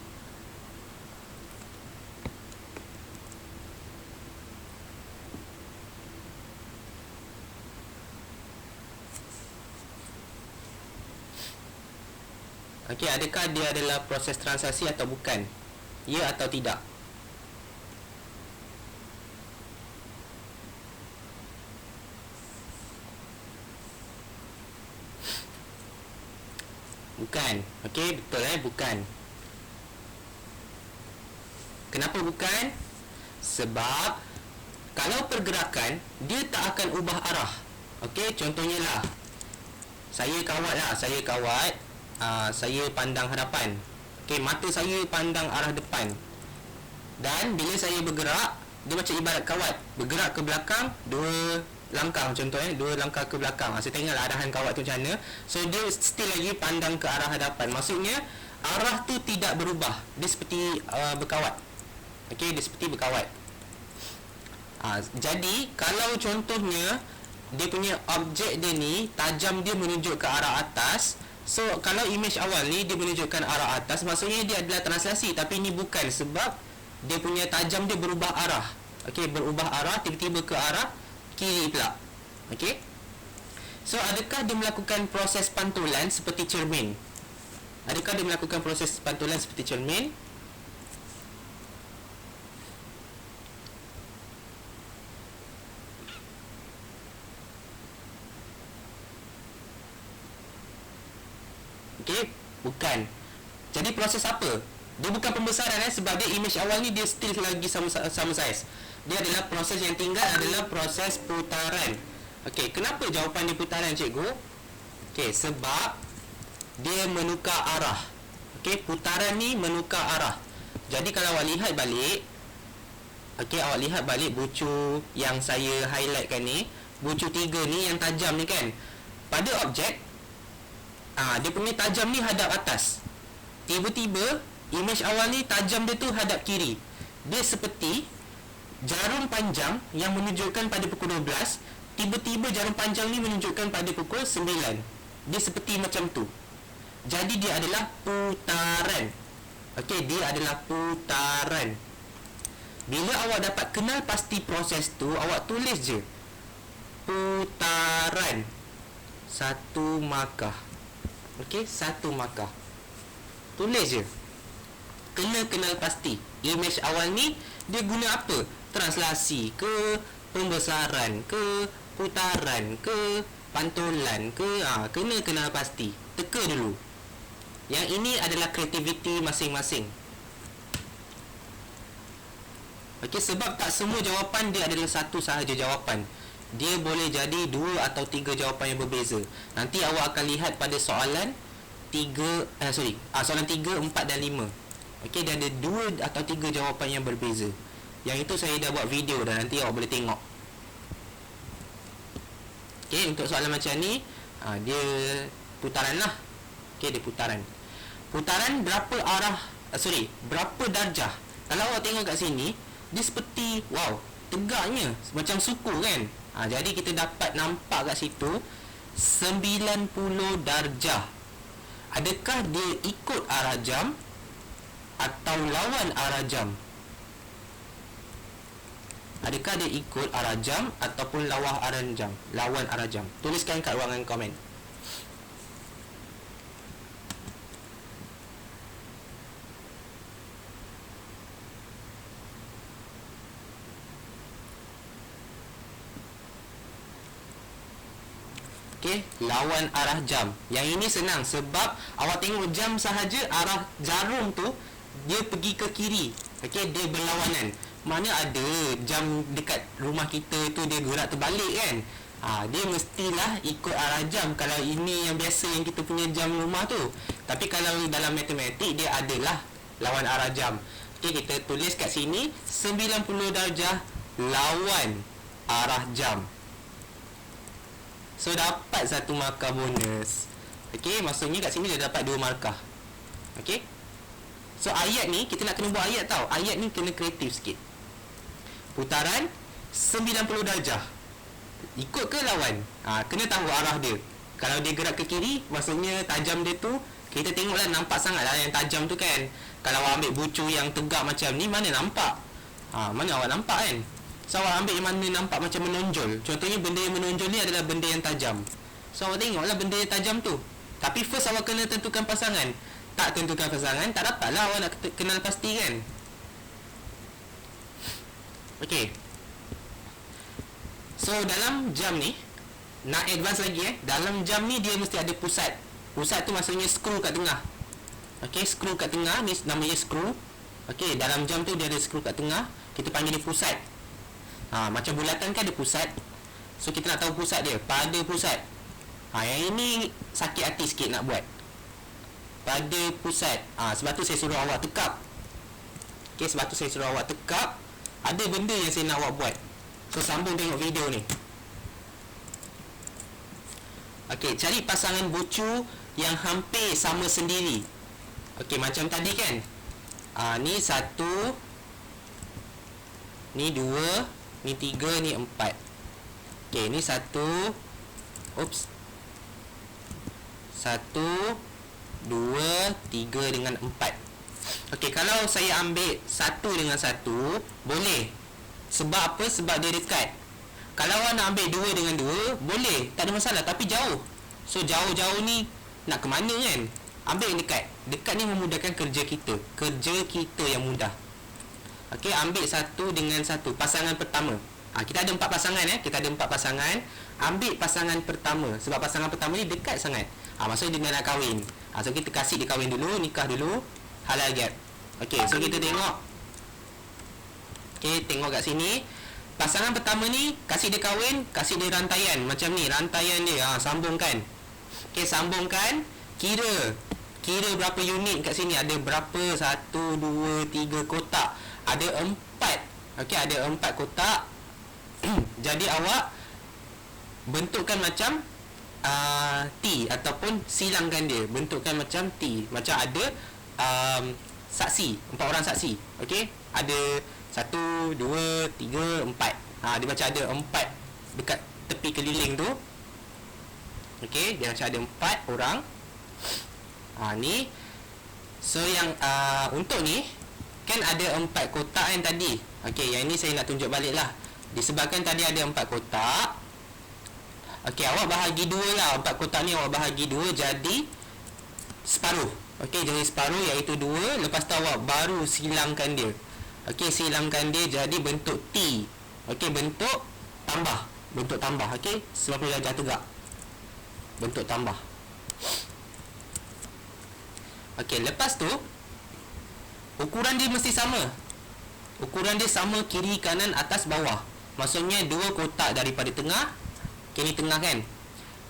Okey, adakah dia adalah proses translasi atau bukan? Ya atau tidak? Bukan. Okey, betul bukan. Kenapa bukan? Sebab kalau pergerakan, dia tak akan ubah arah. Okey, contohnya lah, saya kawat, saya pandang hadapan. Okey, mata saya pandang arah depan. Dan bila saya bergerak, dia macam ibarat kawat, bergerak ke belakang 2 langkah contohnya, 2 langkah ke belakang. Saya tengoklah arahan kawat tu macam mana. So dia still lagi pandang ke arah hadapan. Maksudnya arah tu tidak berubah. Dia seperti berkawat. Okey, dia seperti berkawat. Jadi kalau contohnya dia punya objek dia ni, tajam dia menunjuk ke arah atas. So kalau image awal ni dia menunjukkan arah atas, maksudnya dia adalah translasi. Tapi ni bukan, sebab dia punya tajam dia berubah arah. Okey, berubah arah tiba-tiba ke arah kiri pula. Okey. So adakah dia melakukan proses pantulan seperti cermin? Adakah dia melakukan proses pantulan seperti cermin? Okey, bukan. Jadi proses apa? Dia bukan pembesaran sebab dia image awal ni dia still lagi sama saiz. Dia adalah proses yang tinggal adalah proses putaran. Okey, kenapa jawapan dia putaran, cikgu? Okey, sebab dia menukar arah. Okey, putaran ni menukar arah. Jadi kalau awak lihat balik, okey, awak lihat balik bucu yang saya highlightkan ni, bucu 3 ni yang tajam ni kan. Pada objek, dia punya tajam ni hadap atas. Tiba-tiba image awal ni tajam dia tu hadap kiri. Dia seperti jarum panjang yang menunjukkan pada pukul 12. Tiba-tiba jarum panjang ni menunjukkan pada pukul 9. Dia seperti macam tu. Jadi dia adalah putaran. Okey, dia adalah putaran. Bila awak dapat kenal pasti proses tu, awak tulis je putaran 1 markah. Okey, 1 markah. Tulis je. Kena kenal pasti. Image awal ni dia guna apa? Translasi ke, pembesaran ke, putaran ke, pantulan ke, kena kenal pasti. Teka dulu. Yang ini adalah kreativiti masing-masing. Okey, sebab tak semua jawapan dia adalah satu sahaja jawapan. dia boleh jadi 2 atau 3 jawapan yang berbeza. Nanti awak akan lihat pada soalan 3, soalan 3, 4 dan 5. Okey, dia ada 2 atau 3 jawapan yang berbeza. Yang itu saya dah buat video dah, nanti awak boleh tengok. Okey, untuk soalan macam ni, dia putaran lah. Okey, dia putaran. Putaran berapa berapa darjah. Kalau awak tengok kat sini, dia seperti, wow, tegaknya macam suku kan. Jadi kita dapat nampak kat situ 90 darjah. Adakah dia ikut arah jam atau lawan arah jam? Adakah dia ikut arah jam ataupun lawan arah jam? Lawan arah jam. Tuliskan kat ruangan komen. Okey, lawan arah jam. Yang ini senang sebab awak tengok jam sahaja, arah jarum tu dia pergi ke kiri. Okey, dia berlawanan. Mana ada jam dekat rumah kita tu dia gerak terbalik kan? Dia mestilah ikut arah jam kalau ini yang biasa yang kita punya jam rumah tu. Tapi kalau dalam matematik dia adalah lawan arah jam. Okey, kita tulis kat sini 90 darjah lawan arah jam. So dapat satu markah bonus. Okey, maksudnya kat sini dia dapat 2 markah. Okey. So ayat ni kita nak kena buat ayat tau. Ayat ni kena kreatif sikit. Putaran 90 darjah. Ikut ke lawan? Kena tahu arah dia. Kalau dia gerak ke kiri, maksudnya tajam dia tu, kita tengoklah nampak sangat lah yang tajam tu kan. Kalau awak ambil bucu yang tegak macam ni, mana nampak? Mana awak nampak kan? So awak ambil yang mana nampak macam menonjol. Contohnya benda yang menonjol ni adalah benda yang tajam. So awak tengoklah benda yang tajam tu. Tapi first awak kena tentukan pasangan. Tak tentukan pasangan, tak dapatlah awak nak kenal pasti kan. Okey. So dalam jam ni, nak advance lagi dalam jam ni dia mesti ada pusat. Pusat tu maksudnya skru kat tengah. Okey, skru kat tengah ni namanya skru. Okey, dalam jam tu dia ada skru kat tengah, kita panggil dia pusat. Macam bulatan kan ada pusat. So kita nak tahu pusat dia. Pada pusat. Yang ini sakit hati sikit nak buat. Pada pusat. Sebab tu saya suruh awak tekap. Okey, sebab tu saya suruh awak tekap. Ada benda yang saya nak awak buat. So sambung tengok video ni. Okey, cari pasangan bucu yang hampir sama sendiri. Okey, macam tadi kan. Ni 1, ni 2, ni 3, ni 4. Okey, ni 1. Oops. 1, 2, 3 dengan 4. Okey, kalau saya ambil 1 dengan 1, boleh. Sebab apa? Sebab dia dekat. Kalau awak nak ambil 2 dengan 2, boleh, tak ada masalah, tapi jauh. So jauh-jauh ni nak ke mana kan? Ambil yang dekat. Dekat ni memudahkan kerja kita. Kerja kita yang mudah. Okey, ambil 1 dengan 1. Pasangan pertama. Kita ada 4 pasangan Kita ada 4 pasangan. Ambil pasangan pertama. Sebab pasangan pertama ni dekat sangat. Maksudnya dia nak kahwin. So kita kasih dia kahwin dulu, nikah dulu. Halal gap. Okey, so kita tengok. Okey, tengok kat sini. Pasangan pertama ni kasih dia kahwin, kasih dia rantaian macam ni, rantaian dia. Sambungkan. Okey, sambungkan. Kira berapa unit kat sini? Ada berapa? 1, 2, 3 kotak. Ada 4. Okey, ada 4 kotak. Jadi awak bentukkan macam T ataupun silangkan dia. Bentukkan macam T. Macam ada saksi, 4 orang saksi. Okey, ada 1, 2, 3, 4. Dia macam ada 4 dekat tepi keliling tu. Okey, dia macam ada 4 orang. Ni. So yang untuk ni kan ada 4 kotak kan tadi. Okey, yang ini saya nak tunjuk balik lah. Disebabkan tadi ada 4 kotak. Okey, awak bahagi 2 lah. 4 kotak ni awak bahagi 2 jadi separuh. Okey, jadi separuh iaitu 2. Lepas tu awak baru silangkan dia. Okey, silangkan dia jadi bentuk T. Okey, bentuk tambah. Bentuk tambah. Okey, 90 darjah tegak. Bentuk tambah. Okey, lepas tu ukuran dia mesti sama. Ukuran dia sama kiri, kanan, atas, bawah. Maksudnya dua kotak daripada tengah. Okay, ni tengah kan.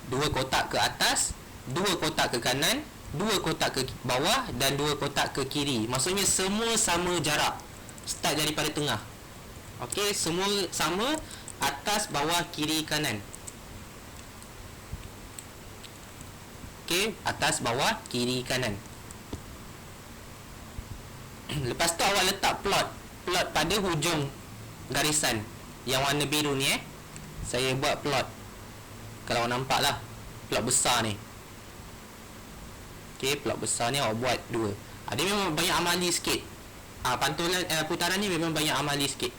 Dua kotak ke atas, dua kotak ke kanan, dua kotak ke bawah dan dua kotak ke kiri. Maksudnya semua sama jarak. Start daripada tengah. Okey, semua sama, atas, bawah, kiri, kanan. Okey, atas, bawah, kiri, kanan. Lepas tu awak letak plot pada hujung garisan yang warna biru ni Saya buat plot. Kalau awak nampak lah, plot besar ni. Okey, plot besar ni awak buat dua. Dia memang banyak amali sikit. Pantulan putaran ni memang banyak amali sikit.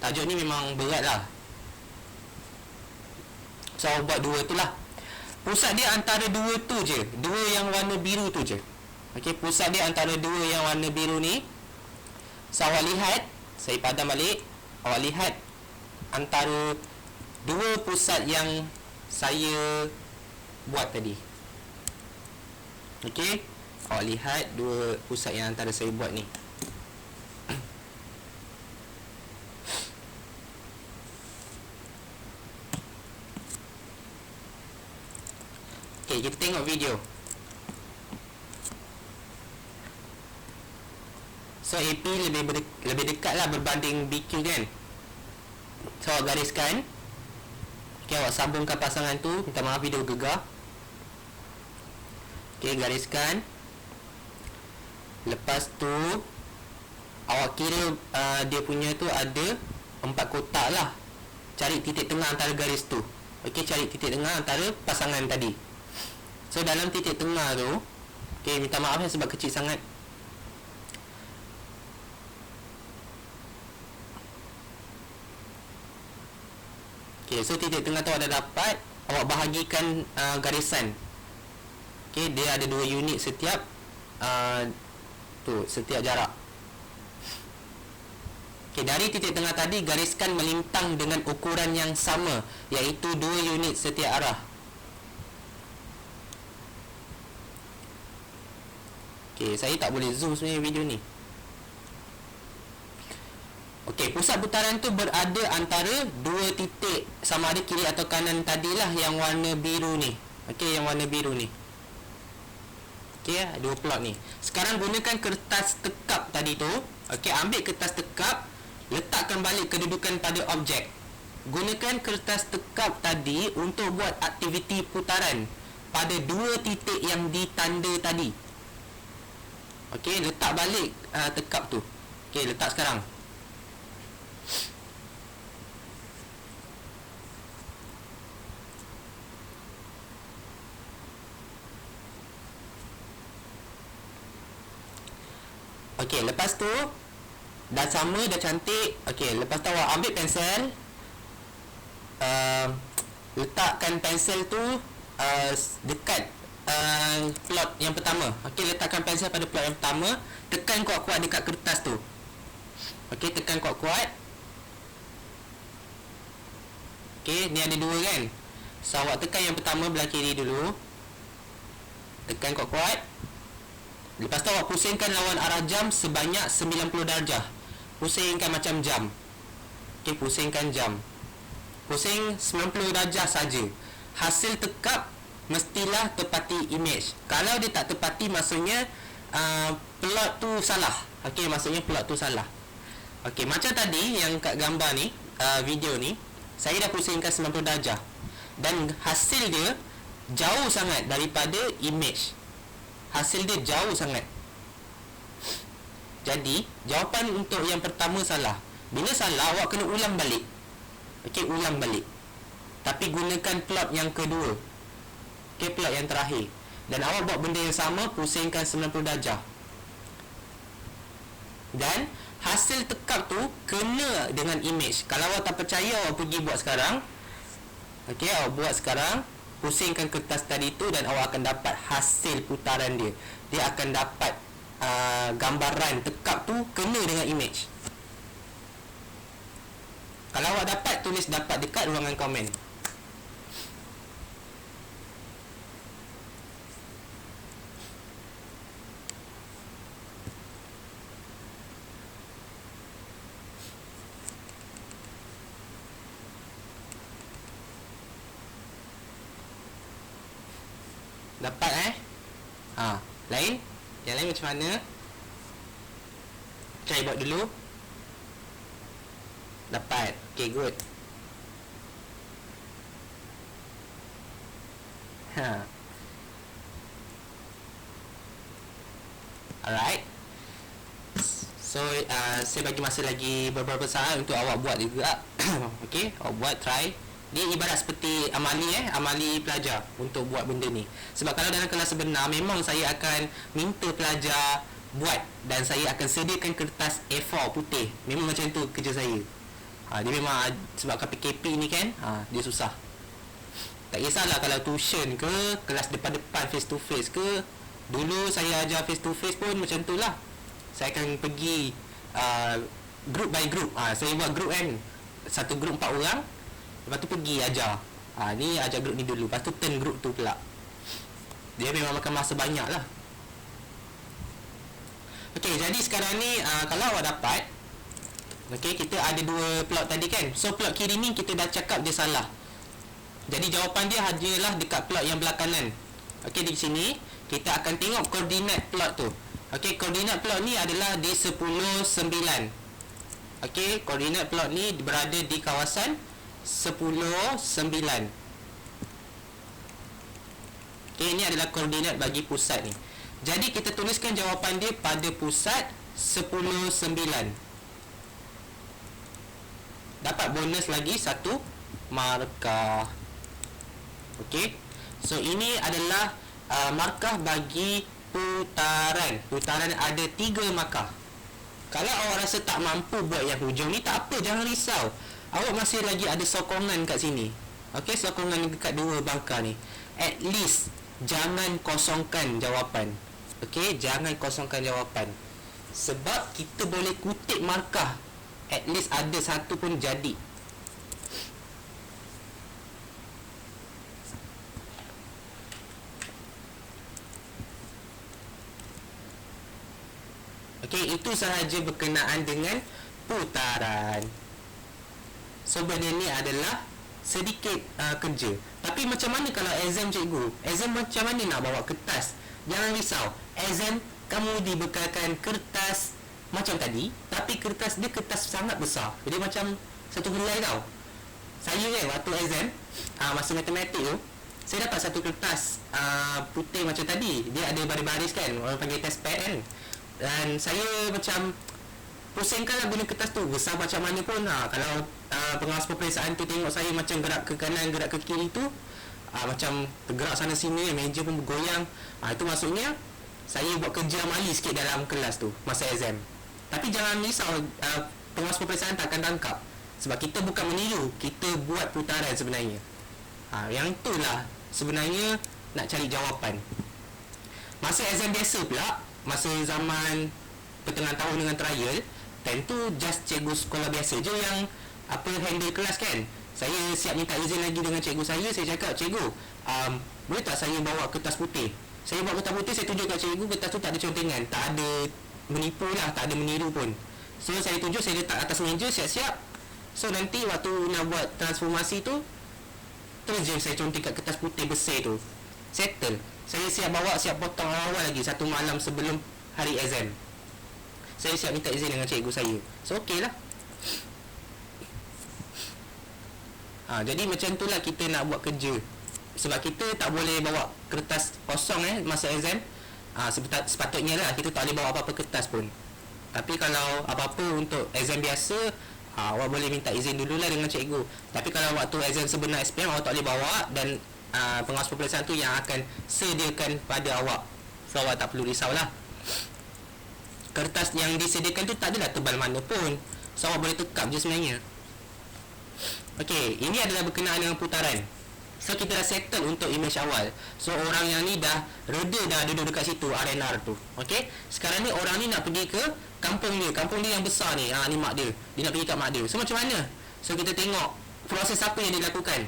Tajuk ni memang berat lah. So awak buat dua tu lah. Pusat dia antara dua tu je. Dua yang warna biru tu je. Okey, pusat dia antara dua yang warna biru ni. So awak lihat, saya padam balik. Awak lihat antara dua pusat yang saya buat tadi. Okey, awak lihat dua pusat yang antara saya buat ni. Okey, kita tengok video. So AP lebih dekat lah berbanding BQ kan. So awak gariskan. Okey, awak sambungkan pasangan tu. Minta maaf video gegar. Okey, gariskan. Lepas tu awak kira dia punya tu ada 4 kotak lah. Cari titik tengah antara garis tu. Okey, cari titik tengah antara pasangan tadi. So dalam titik tengah tu, okey, minta maaf sebab kecil sangat. Okay, so titik tengah tu ada dapat. Awak bahagikan garisan. Okay, dia ada 2 unit setiap setiap jarak. Okay, dari titik tengah tadi gariskan melintang dengan ukuran yang sama, iaitu 2 unit setiap arah. Okay, saya tak boleh zoom sebenarnya video ni. Okey, pusat putaran tu berada antara dua titik, sama ada kiri atau kanan tadilah yang warna biru ni. Okey, yang warna biru ni. Okey, dua plot ni. Sekarang gunakan kertas tekap tadi tu. Okey, ambil kertas tekap, letakkan balik kedudukan pada objek. Gunakan kertas tekap tadi untuk buat aktiviti putaran pada dua titik yang ditanda tadi. Okey, letak balik tekap tu. Okey, letak sekarang. Okey, lepas tu dah sama, dah cantik. Okey, lepas tu awak ambil pensel, letakkan pensel tu dekat plot yang pertama. Okey, letakkan pensel pada plot yang pertama. Tekan kuat-kuat dekat kertas tu. Okey, tekan kuat-kuat. Okey, ni ada dua kan. So awak tekan yang pertama belah kiri dulu. Tekan kuat-kuat. Lepas tu awak pusingkan lawan arah jam sebanyak 90 darjah. Pusingkan macam jam. Okey, pusingkan jam. Pusing 90 darjah saja. Hasil tekap mestilah tepati image. Kalau dia tak tepati, maksudnya plot tu salah. Okey, maksudnya plot tu salah. Okey, macam tadi yang kat gambar ni, video ni, saya dah pusingkan 90 darjah. Dan hasil dia jauh sangat daripada image. Hasil dia jauh sangat. Jadi, jawapan untuk yang pertama salah. Bila salah, awak kena ulang balik. Okey, ulang balik. Tapi gunakan plot yang kedua. Okey, plot yang terakhir. Dan awak buat benda yang sama, pusingkan 90 darjah. Dan hasil tekap tu kena dengan image. Kalau awak tak percaya, awak pergi buat sekarang. Okey, awak buat sekarang. Pusingkan kertas tadi tu dan awak akan dapat hasil putaran dia. Dia akan dapat gambaran tekap tu kena dengan image. Kalau awak dapat, tulis dapat dekat ruangan komen. Dapat lain? Yang lain macam mana? Try buat dulu. Dapat. Okay, good. Alright. So saya bagi masa lagi beberapa saat untuk awak buat juga. Okay, awak buat, try. Dia ibarat seperti amali pelajar untuk buat benda ni. Sebab kalau dalam kelas sebenar, memang saya akan minta pelajar buat, dan saya akan sediakan kertas A4 putih. Memang macam tu kerja saya. Dia memang sebabkan PKP ni kan, dia susah. Tak kisahlah kalau tuition ke, kelas depan-depan face to face ke. Dulu saya ajar face to face pun macam tu lah. Saya akan pergi group by group. Saya buat group kan, satu group 4 orang. Lepas tu pergi ajar. Ni ajar group ni dulu, lepas tu turn group tu pula. Dia memang makan masa banyak lah. Okay, jadi sekarang ni kalau awak dapat, okay, kita ada 2 plot tadi kan. So plot kiri ni kita dah cakap dia salah. Jadi jawapan dia hanyalah dekat plot yang belah kanan. Okay, di sini kita akan tengok koordinat plot tu. Okay, koordinat plot ni adalah di 10, 9. Okay, koordinat plot ni berada di kawasan 10, 9. Okay, ini adalah koordinat bagi pusat ni. Jadi kita tuliskan jawapan dia pada pusat 10, 9. Dapat bonus lagi 1 markah. Okay, so ini adalah markah bagi putaran. Putaran ada 3 markah. Kalau awak rasa tak mampu buat yang hujung ni, tak apa, jangan risau. Awak masih lagi ada sokongan kat sini. Okay, sokongan dekat 2 bangka ni. At least jangan kosongkan jawapan. Okay, jangan kosongkan jawapan. Sebab kita boleh kutip markah. At least ada satu pun jadi. Okay, itu sahaja berkenaan dengan putaran. So benda ni adalah sedikit kerja. Tapi macam mana kalau exam cikgu? Exam macam mana nak bawa kertas? Jangan risau. Exam kamu dibekalkan kertas macam tadi, tapi kertas dia kertas sangat besar. Jadi macam satu helai tau. Saya kan waktu exam masa matematik tu, saya dapat satu kertas putih macam tadi. Dia ada baris-baris kan, orang panggil test pad kan. Dan saya macam pusingkan lah guna kertas tu. Besar macam mana pun kalau pengawas peperiksaan tu tengok saya macam gerak ke kanan, gerak ke kiri tu, macam tergerak sana sini, meja pun bergoyang. Itu maksudnya saya buat kerja amali sikit dalam kelas tu masa exam. Tapi jangan risau, pengawas peperiksaan tak akan tangkap. Sebab kita bukan meniru, kita buat putaran sebenarnya. Yang tu lah sebenarnya nak cari jawapan. Masa exam biasa pula, masa zaman pertengahan tahun dengan trial, time tu just cikgu sekolah biasa je yang handle kelas kan. Saya siap minta izin lagi dengan cikgu saya cakap, cikgu, boleh tak saya bawa kertas putih? Saya bawa kertas putih, saya tunjuk kat cikgu, kertas tu tak ada contengan, tak ada menipu lah, tak ada meniru pun. So saya tunjuk, saya letak atas meja, siap-siap. So nanti waktu nak buat transformasi tu, terus je saya contek kat kertas putih besar tu, settle. Saya siap bawa, siap potong awal lagi, 1 malam sebelum hari exam. Saya siap minta izin dengan cikgu saya. So okey lah. Jadi macam tu lah kita nak buat kerja. Sebab kita tak boleh bawa kertas kosong masa exam. Sepatutnya lah kita tak boleh bawa apa-apa kertas pun. Tapi kalau apa-apa untuk exam biasa, awak boleh minta izin dululah dengan cikgu. Tapi kalau waktu exam sebenar SPM, awak tak boleh bawa. Dan pengawas peperiksaan tu yang akan sediakan pada awak. So awak tak perlu risaulah. Kertas yang disediakan tu tak adalah tebal mana pun. So awak boleh tekap je sebenarnya. Okey, ini adalah berkenaan dengan putaran. So kita dah settle untuk image awal. So orang yang ni dah reda dah duduk dekat situ, R&R tu. Okey, sekarang ni orang ni nak pergi ke kampung dia yang besar ni. Ni mak dia. Dia nak pergi kat mak dia. So macam mana? So kita tengok proses apa yang dilakukan.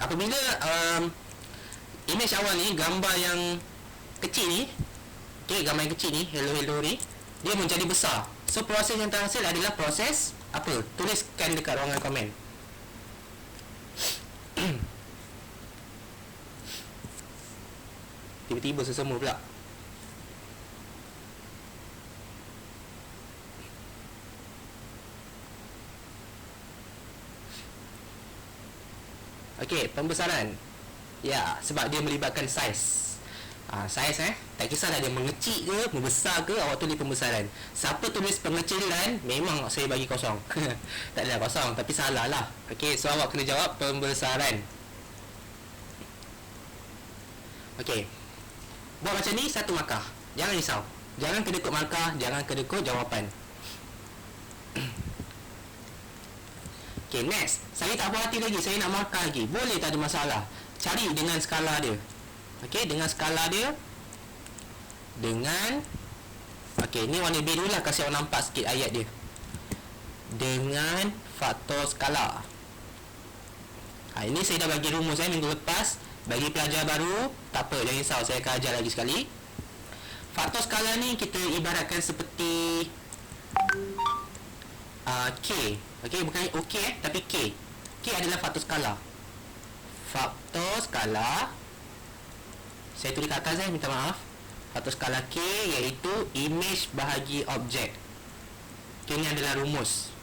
Apabila image awal ni, gambar yang kecil ni, okey, gambar yang kecil ni, hello ni, dia menjadi besar. So proses yang terhasil adalah proses apa? Tuliskan dekat ruangan komen. Tiba-tiba sesama pula. Okey, pembesaran. Ya, sebab dia melibatkan saiz. Saiz tak kisahlah dia mengecil ke, membesar ke, awak tulis pembesaran. Siapa tulis pengecilan, memang saya bagi kosong. Tak adalah kosong, tapi salah lah. Okey, so awak kena jawab pembesaran. Okey. Buat macam ni, 1 markah. Jangan risau. Jangan kedekut markah, jangan kedekut jawapan. Okay, next. Saya tak puas hati lagi, saya nak markah lagi. Boleh, tak ada masalah. Cari dengan skala dia. Okay, dengan skala dia. Dengan okay, ni warna biru lah, kasih awak nampak sikit ayat dia. Dengan faktor skala. Ini saya dah bagi rumus minggu lepas. Bagi pelajar baru, tak apa, jangan risau, saya akan ajar lagi sekali. Faktor skala ni kita ibaratkan seperti K. Okey, bukan OK tapi K. K adalah faktor skala. Faktor skala. Saya tulis kat atas minta maaf. Faktor skala K iaitu image bahagi objek. K ni adalah rumus.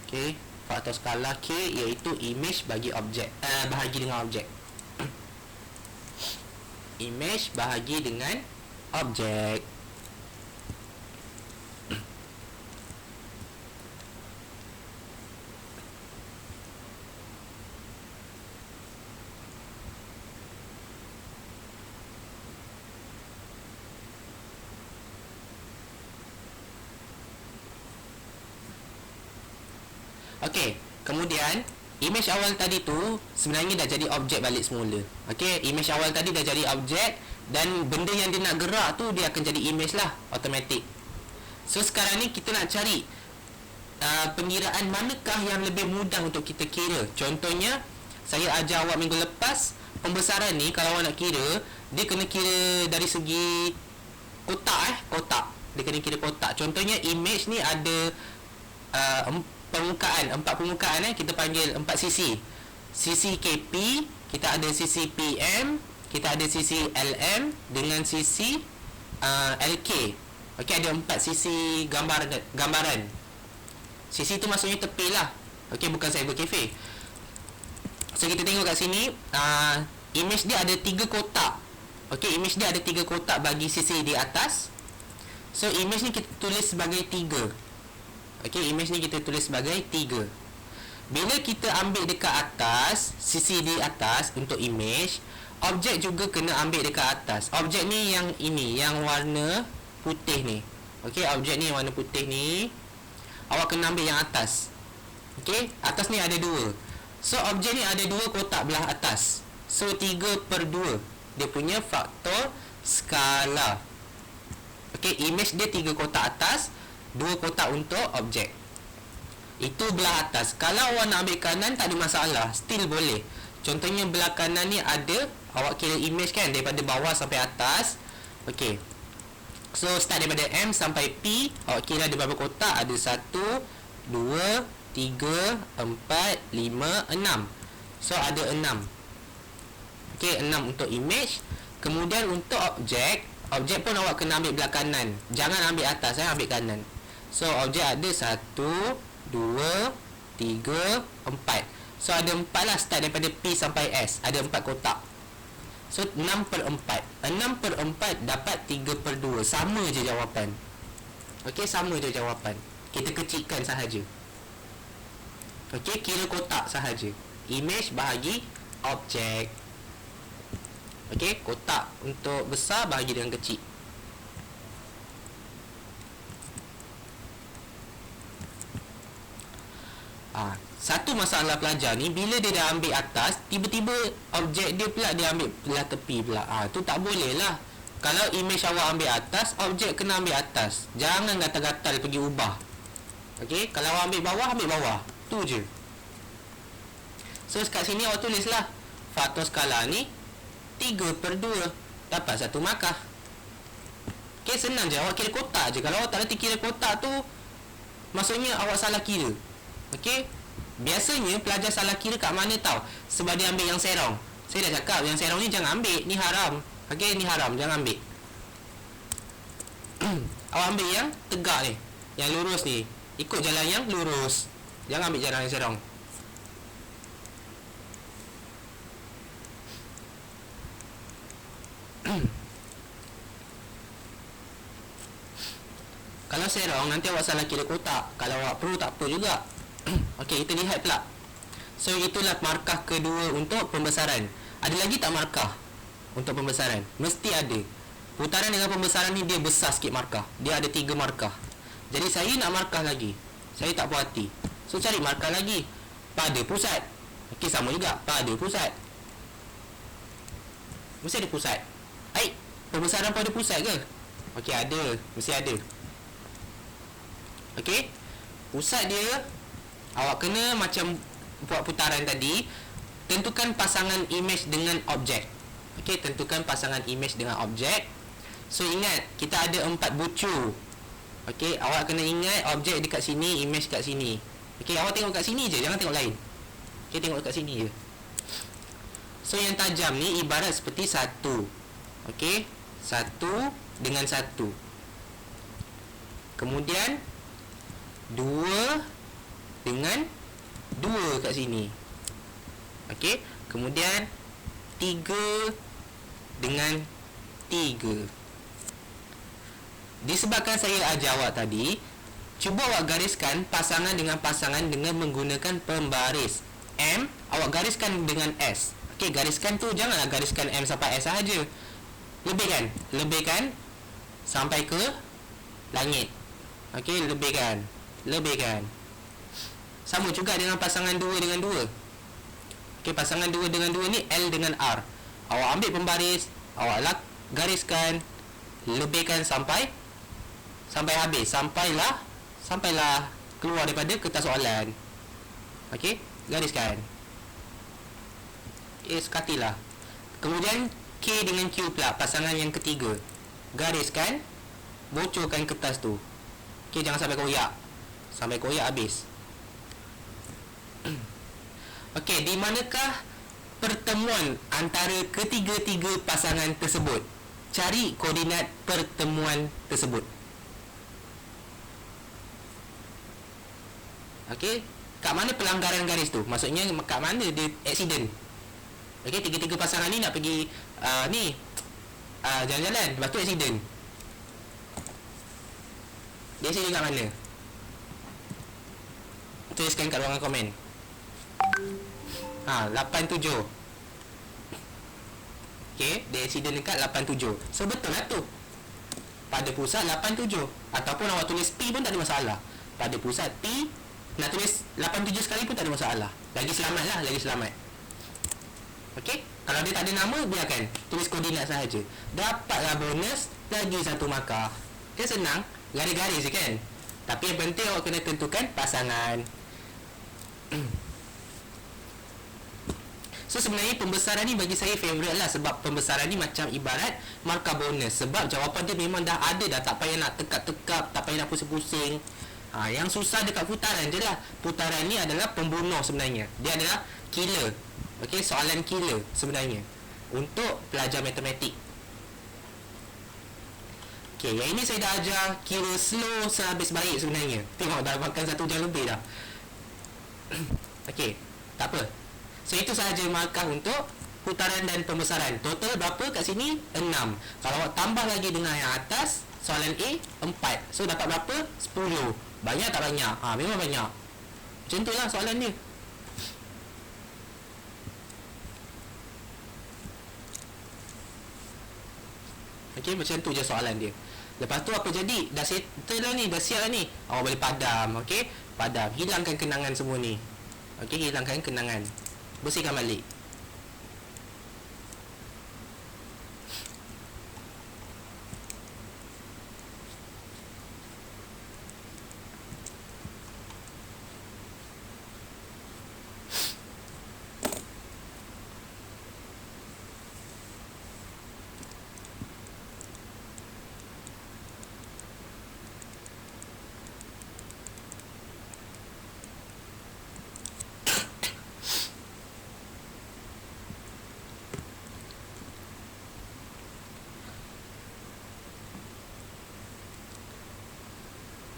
Okey, faktor skala K iaitu image bagi objek, bahagi dengan objek. Image bahagi dengan objek. Okey, kemudian image awal tadi tu sebenarnya dah jadi objek balik semula. Okey, image awal tadi dah jadi objek dan benda yang dia nak gerak tu dia akan jadi image lah, automatic. So sekarang ni kita nak cari pengiraan manakah yang lebih mudah untuk kita kira. Contohnya saya ajar awak minggu lepas, pembesaran ni kalau awak nak kira, dia kena kira dari segi kotak kotak. Dia kena kira kotak. Contohnya image ni ada permukaan, 4 permukaan kita panggil 4 sisi. Sisi KP, kita ada sisi PM, kita ada sisi LM dengan sisi LK. Okey, ada 4 sisi gambaran. Sisi tu maksudnya tepi lah. Okey, bukan cyber cafe. So kita tengok kat sini, image dia ada 3 kotak. Okey, image dia ada 3 kotak bagi sisi di atas. So image ni kita tulis sebagai 3. Okey, image ni kita tulis sebagai 3. Bila kita ambil dekat atas, sisi di atas untuk image, objek juga kena ambil dekat atas. Objek ni yang ini, yang warna putih ni. Okey, objek ni yang warna putih ni, awak kena ambil yang atas. Okey, atas ni ada 2. So objek ni ada 2 kotak belah atas. So 3/2. Dia punya faktor skala. Okey, image dia 3 kotak atas, 2 kotak untuk objek. Itu belah atas. Kalau awak nak ambil kanan, tak ada masalah, still boleh. Contohnya belah kanan ni ada, awak kira image kan, daripada bawah sampai atas. Okey, so start daripada M sampai P, awak kira ada berapa kotak? Ada 1, 2, 3, 4, 5, 6. So ada 6. Okey, 6 untuk image. Kemudian untuk objek, objek pun awak kena ambil belah kanan, jangan ambil atas, ambil kanan. So objek ada 1, 2, 3, 4. So ada 4 lah, start daripada P sampai S, ada 4 kotak. So 6/4. 6/4 dapat 3/2. Sama je jawapan. Okey, sama je jawapan. Kita kecilkan sahaja. Okey, kira kotak sahaja. Image bahagi objek. Okey, kotak untuk besar bahagi dengan kecil. Satu masalah pelajar ni, bila dia dah ambil atas, tiba-tiba objek dia pula dia ambil belah tepi pula. Tu tak boleh lah. Kalau image awak ambil atas, objek kena ambil atas. Jangan gatal-gatal pergi ubah. Okey, kalau awak ambil bawah. Tu je. So kat sini awak tulislah faktor skala ni 3/2. Dapat 1 markah. Okey, senang je. Awak kira kotak je. Kalau awak tak reti kira kotak tu, maksudnya awak salah kira. Okey, biasanya pelajar salah kira kat mana tahu? Sebab dia ambil yang serong. Saya dah cakap yang serong ni jangan ambil, ni haram. Okey, ni haram, jangan ambil. Awak ambil yang tegak ni, yang lurus ni. Ikut jalan yang lurus, jangan ambil jalan yang serong. Kalau serong, nanti awak salah kira kotak. Kalau awak perlu, tak apa juga. Okey, kita lihat pula. So, itulah markah kedua untuk pembesaran. Ada lagi tak markah untuk pembesaran? Mesti ada. Putaran dengan pembesaran ni dia besar sikit markah. Dia ada 3 markah. Jadi saya nak markah lagi, saya tak puas hati. So, cari markah lagi pada pusat. Okey, sama juga, pada pusat. Mesti ada pusat. Pembesaran pada pusat ke? Okey, ada. Mesti ada. Okey, pusat dia, awak kena macam buat putaran tadi, tentukan pasangan image dengan objek. Okey, tentukan pasangan image dengan objek. So, ingat, kita ada 4 bucu. Okey, awak kena ingat objek dekat sini, image kat sini. Okey, awak tengok kat sini je, jangan tengok lain. Okey, tengok kat sini je. So, yang tajam ni ibarat seperti satu. Okey, satu dengan satu. Kemudian 2 dengan 2 kat sini. Okey, kemudian 3 dengan 3. Disebabkan saya ajar awak tadi, cuba awak gariskan pasangan dengan pasangan dengan menggunakan pembaris. M, awak gariskan dengan S. Okey, gariskan tu janganlah gariskan M sampai S sahaja. Lebihkan, lebihkan sampai ke langit. Okey, lebihkan, lebihkan. Sama juga dengan pasangan 2 dengan 2. Okey, pasangan 2 dengan 2 ni L dengan R. Awak ambil pembaris, awak gariskan, lebihkan sampai habis, sampailah keluar daripada kertas soalan. Okey, gariskan. Okey, sekatilah. Kemudian K dengan Q pula, pasangan yang ketiga. Gariskan, bocorkan kertas tu. Okey, jangan sampai koyak. Sampai koyak habis. Okey, di manakah pertemuan antara ketiga-tiga pasangan tersebut? Cari koordinat pertemuan tersebut. Okey, kat mana pelanggaran garis tu? Maksudnya kat mana dia accident? Okey, tiga-tiga pasangan ni nak pergi jalan-jalan, lepas tu accident. Dia accident kat mana? Tuliskan kat ruangan komen. 87. Okey, dia accident dekat 87. So, betul lah tu. Pada pusat 87. Ataupun awak tulis P pun tak ada masalah. Pada pusat P, nak tulis 87 sekali pun tak ada masalah. Lagi selamat lah, lagi selamat. Okey, kalau dia tak ada nama, biarkan. Tulis koordinat sahaja. Dapatlah bonus lagi 1 markah. Dia senang, garis-garis je kan. Tapi yang penting awak kena tentukan pasangan. So, sebenarnya pembesaran ni bagi saya favourite lah. Sebab pembesaran ni macam ibarat markah bonus. Sebab jawapan dia memang dah ada dah. Tak payah nak tekap-tekap, tak payah nak pusing-pusing. Yang susah dekat putaran je lah. Putaran ni adalah pembunuh sebenarnya. Dia adalah killer. Okey, soalan killer sebenarnya untuk pelajar matematik. Okey, yang ini saya dah ajar kira slow sehabis baik sebenarnya. Tengok dah makan 1 jam lebih dah. Okey, tak apa. So, itu sahaja markah untuk putaran dan pembesaran. Total berapa kat sini? 6. Kalau awak tambah lagi dengan yang atas, soalan A 4. So, dapat berapa? 10. Banyak tak banyak? Memang banyak. Macam tu lah soalan dia. Okey, macam tu je soalan dia. Lepas tu apa jadi? Dah settle lah ni, dah siap lah ni. Awak boleh padam, okey? Padam, hilangkan kenangan semua ni. Okey, hilangkan kenangan. Bersihkan balik.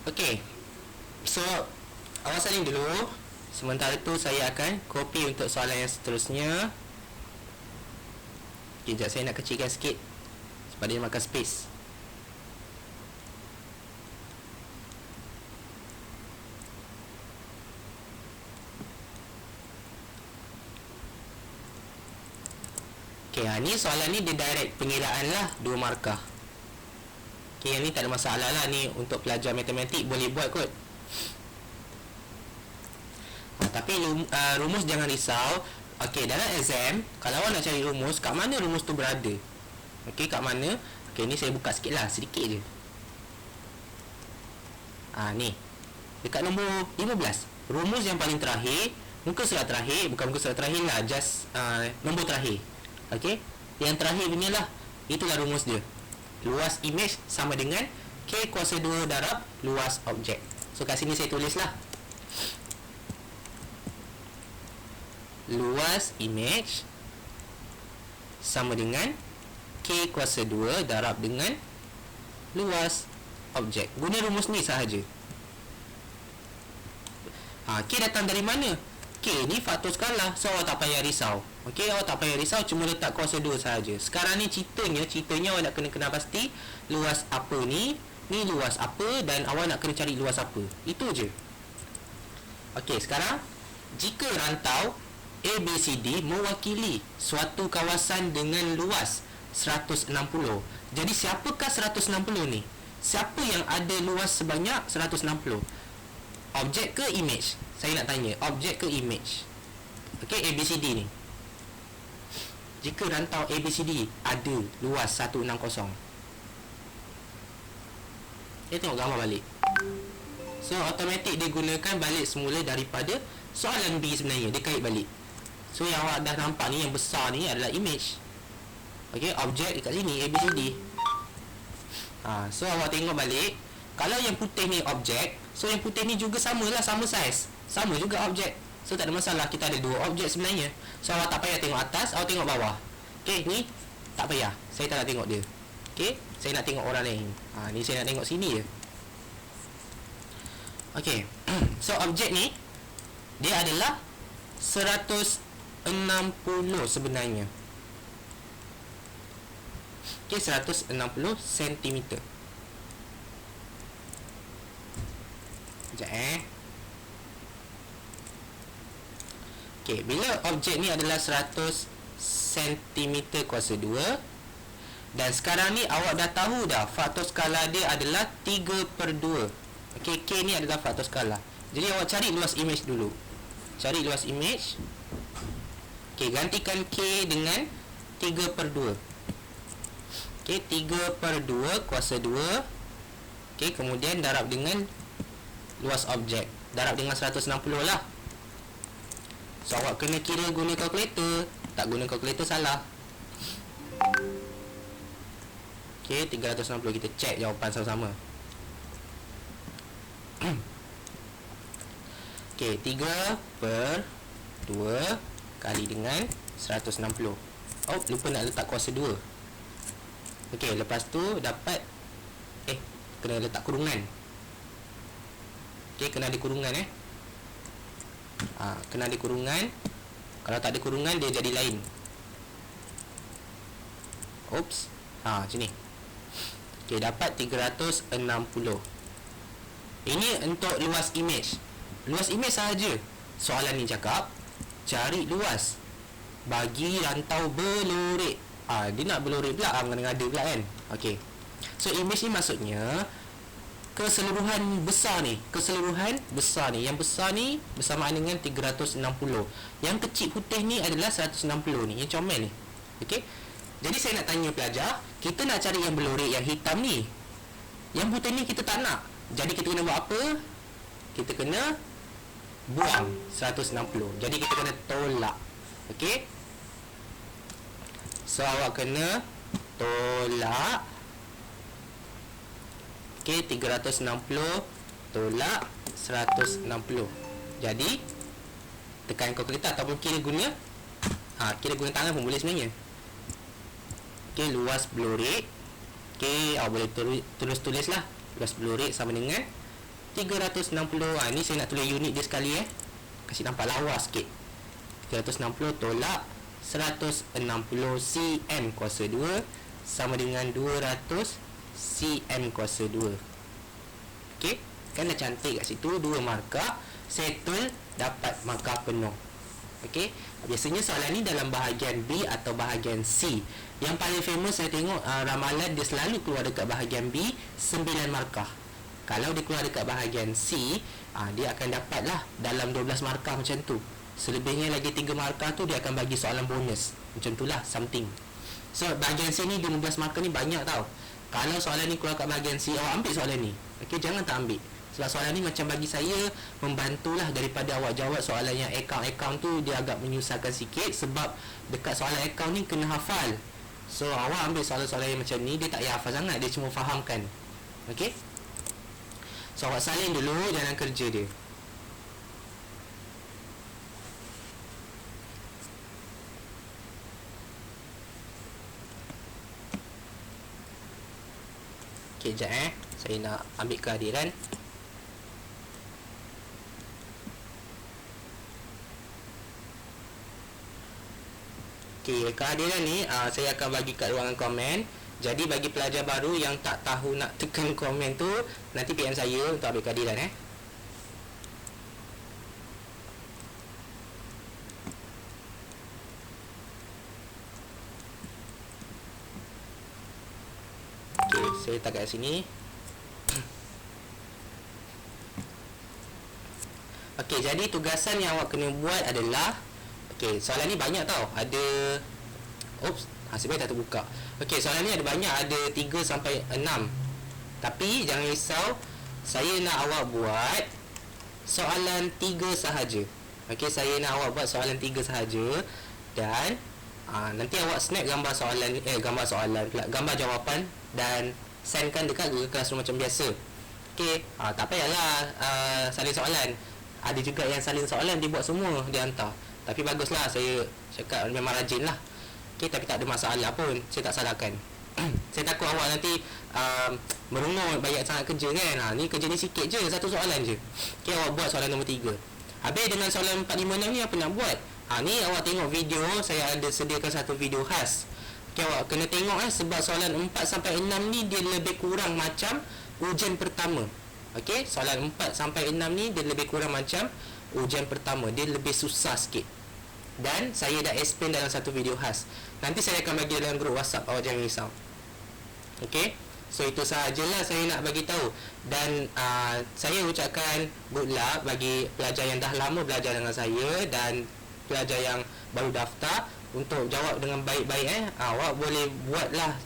Okey. So, awak salin dulu. Sementara tu saya akan copy untuk soalan yang seterusnya. Sekejap, saya nak kecilkan sikit sebab dia makan space. Okey, ni soalan ni dia direct pengiraan lah, 2 markah. Okey, yang ni tak ada masalah lah, ni untuk pelajar matematik boleh buat kot. Tapi rumus jangan risau. Okey, dalam exam kalau awak nak cari rumus, kat mana rumus tu berada? Okey, kat mana? Okey, ni saya buka sikit lah, sedikit je. Ni dekat nombor 15, rumus yang paling terakhir, muka surat terakhir, bukan muka surat terakhir lah, just nombor terakhir. Okey, yang terakhir punya lah, itulah rumus dia. Luas image sama dengan K kuasa 2 darab luas objek. So kat sini saya tulis lah, luas image sama dengan K kuasa 2 darab dengan luas objek. Guna rumus ni sahaja. K datang dari mana? K ni faktor skala, so awak tak payah risau. Okey, awak tak payah risau, cuma letak kuasa 2 sahaja. Sekarang ni ceritanya awak nak kena kenal pasti luas apa ni luas apa, dan awak nak kena cari luas apa. Itu je. Okey, sekarang jika rantau ABCD mewakili suatu kawasan dengan luas 160. Jadi siapakah 160 ni? Siapa yang ada luas sebanyak 160? Objek ke image? Saya nak tanya, objek ke image? Okey, ABCD ni. Jika rantau ABCD ada luas 160. Kita tengok gambar balik. So automatik dia gunakan balik semula daripada soalan B sebenarnya, dia kait balik. So yang awak dah nampak ni, yang besar ni adalah image. Okey, objek dekat sini ABCD. So awak tengok balik, kalau yang putih ni objek, so yang putih ni juga samalah, sama saiz, sama juga objek. So tak ada masalah, kita ada 2 objek sebenarnya. So awak tak payah tengok atas, awak tengok bawah. Okey, ni tak payah, saya tak nak tengok dia. Okey, saya nak tengok orang lain. Ni saya nak tengok sini je. Okey. So objek ni dia adalah 160 sebenarnya. Okey, 160 cm. Sekejap Okey, bila objek ni adalah 100 cm kuasa 2, dan sekarang ni awak dah tahu dah faktor skala dia adalah 3/2. Okey, K ni adalah faktor skala. Jadi awak cari luas image dulu. Cari luas image. Okey, gantikan K dengan 3/2. Okey, 3/2 kuasa 2. Okey, kemudian darab dengan luas objek. Darab dengan 160 lah. So awak kena kira guna kalkulator. Tak guna kalkulator salah. Okey, 360, kita check jawapan sama-sama. Okey, 3/2 kali dengan 160. Oh, lupa nak letak kuasa 2. Okey, lepas tu dapat kena letak kurungan. Okey, kena ada kurungan kena ada kurungan. Kalau tak ada kurungan dia jadi lain. Oops. Sini. Okey, dapat 360. Ini untuk luas image. Luas image sahaja. Soalan ni cakap cari luas bagi rantau berlorek. Dia nak berlorek pula, mengada-ngada pula kan. Okey. So image ni maksudnya keseluruhan besar ni. Keseluruhan besar ni. Yang besar ni bersamaan dengan 360. Yang kecil putih ni adalah 160 ni, yang comel ni. Okey. Jadi saya nak tanya pelajar, kita nak cari yang berlorek, yang hitam ni. Yang putih ni kita tak nak. Jadi kita kena buat apa? Kita kena buang 160. Jadi kita kena tolak. Okey. So awak kena tolak. Okey, 360 tolak 160. Jadi tekan kalkulator ataupun kira guna kira guna tangan pun boleh sebenarnya. Okey, luas berlorek. Okey, awak boleh terus tulislah. Luas berlorek sama dengan 360. Ni saya nak tulis unit dia sekali kasi nampak lawa sikit. 360 tolak 160 cm kuasa 2 sama dengan 200 cm kuasa 2. Okey, kan dah cantik kat situ. 2 markah, settle, dapat markah penuh. Okey, biasanya soalan ni dalam bahagian B atau bahagian C. Yang paling famous saya tengok ramalan dia selalu keluar dekat bahagian B 9 markah. Kalau dia keluar dekat bahagian C, dia akan dapatlah dalam 12 markah macam tu. Selebihnya lagi 3 markah tu dia akan bagi soalan bonus. Macam itulah, something. So bahagian C ni 15 markah ni banyak tau. Kalau soalan ni keluar kat bahagian C, awak ambil soalan ni. Okey, jangan tak ambil. Sebab soalan ni macam bagi saya membantulah daripada awak jawab soalan yang account tu dia agak menyusahkan sikit. Sebab dekat soalan account ni kena hafal. So awak ambil soalan-soalan yang macam ni, dia tak payah hafal sangat, dia cuma fahamkan. Okey, so awak salin dulu jalan kerja dia. Okey, sekejap saya nak ambil kehadiran. Okey, kehadiran ni saya akan bagi kat ruangan komen. Jadi bagi pelajar baru yang tak tahu nak tekan komen tu, nanti PM saya untuk ambil kehadiran Okey, saya letak kat sini. Okey, jadi tugasan yang awak kena buat adalah, okey, soalan ni banyak tau. Ada, oops, sebenarnya tak terbuka. Okey, soalan ni ada banyak, ada 3 sampai 6. Tapi jangan risau, saya nak awak buat soalan 3 sahaja. Okey, saya nak awak buat soalan 3 sahaja. Dan nanti awak snap gambar soalan, gambar jawapan dan sendkan dekat Google Classroom macam biasa. Okey, tak payahlah salin soalan. Ada juga yang salin soalan dia buat semua, dia hantar. Tapi baguslah, saya cakap memang rajin lah. Okey, tapi tak ada masalah pun, saya tak salahkan. Saya takut awak nanti merungut banyak sangat kerja kan. Ni kerja ni sikit je, satu soalan je. Okey, awak buat soalan nombor 3. Habis dengan soalan 4, 5, 6 ni apa nak buat? Ni awak tengok video, saya ada sediakan satu video khas. Okey, awak kena tengok sebab soalan 4 sampai 6 ni dia lebih kurang macam ujian pertama. Okey, soalan 4 sampai 6 ni dia lebih kurang macam ujian pertama. Dia lebih susah sikit. Dan saya dah explain dalam satu video khas. Nanti saya akan bagi dalam grup WhatsApp, awak jangan risau. Okey, so itu sahajalah saya nak bagi tahu. Dan saya ucapkan good luck bagi pelajar yang dah lama belajar dengan saya dan pelajar yang baru daftar untuk jawab dengan baik-baik. Awak boleh buatlah,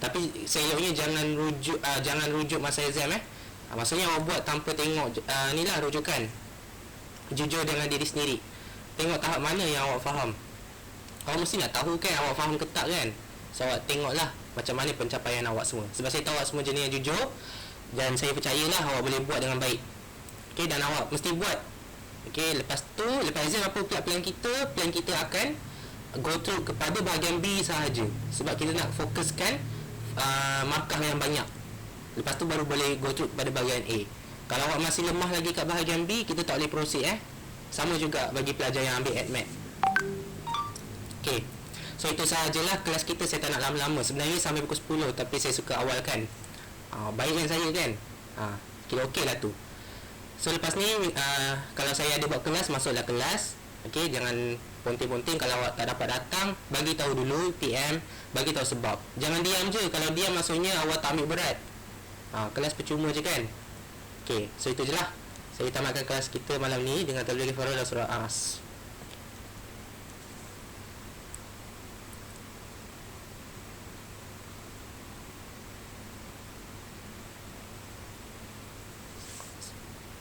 tapi seloknya jangan rujuk masa exam maksudnya awak buat tanpa tengok ni lah rujukan. Jujur dengan diri sendiri, tengok tahap mana yang awak faham. Awak mesti nak tahu kan awak faham ke tak kan. So awak tengoklah macam mana pencapaian awak semua. Sebab saya tahu awak semua jenis yang jujur, dan saya percayalah awak boleh buat dengan baik. Okey, dan awak mesti buat. Okey, lepas tu, lepas exam apa pula plan kita? Plan kita akan go through kepada bahagian B sahaja. Sebab kita nak fokuskan markah yang banyak. Lepas tu baru boleh go through kepada bahagian A. Kalau awak masih lemah lagi kat bahagian B, kita tak boleh proceed Sama juga bagi pelajar yang ambil AdMed. Okey, so itu sahajalah kelas kita. Saya tak nak lama-lama. Sebenarnya sampai pukul 10, tapi saya suka awalkan. Baik kan saya kan. Kira okey lah tu. So lepas ni kalau saya ada buat kelas, masuklah kelas. Okey, jangan ponting-ponting. Kalau awak tak dapat datang, bagi tahu dulu, PM, bagi tahu sebab. Jangan diam je. Kalau diam maksudnya awak tak ambil berat. Kelas percuma je kan. Okey, so itu je lah. Saya tamatkan kelas kita malam ni dengan tabligh farad dan surah As.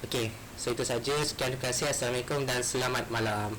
Okey, so itu saja. Sekian, terima kasih. Assalamualaikum dan selamat malam.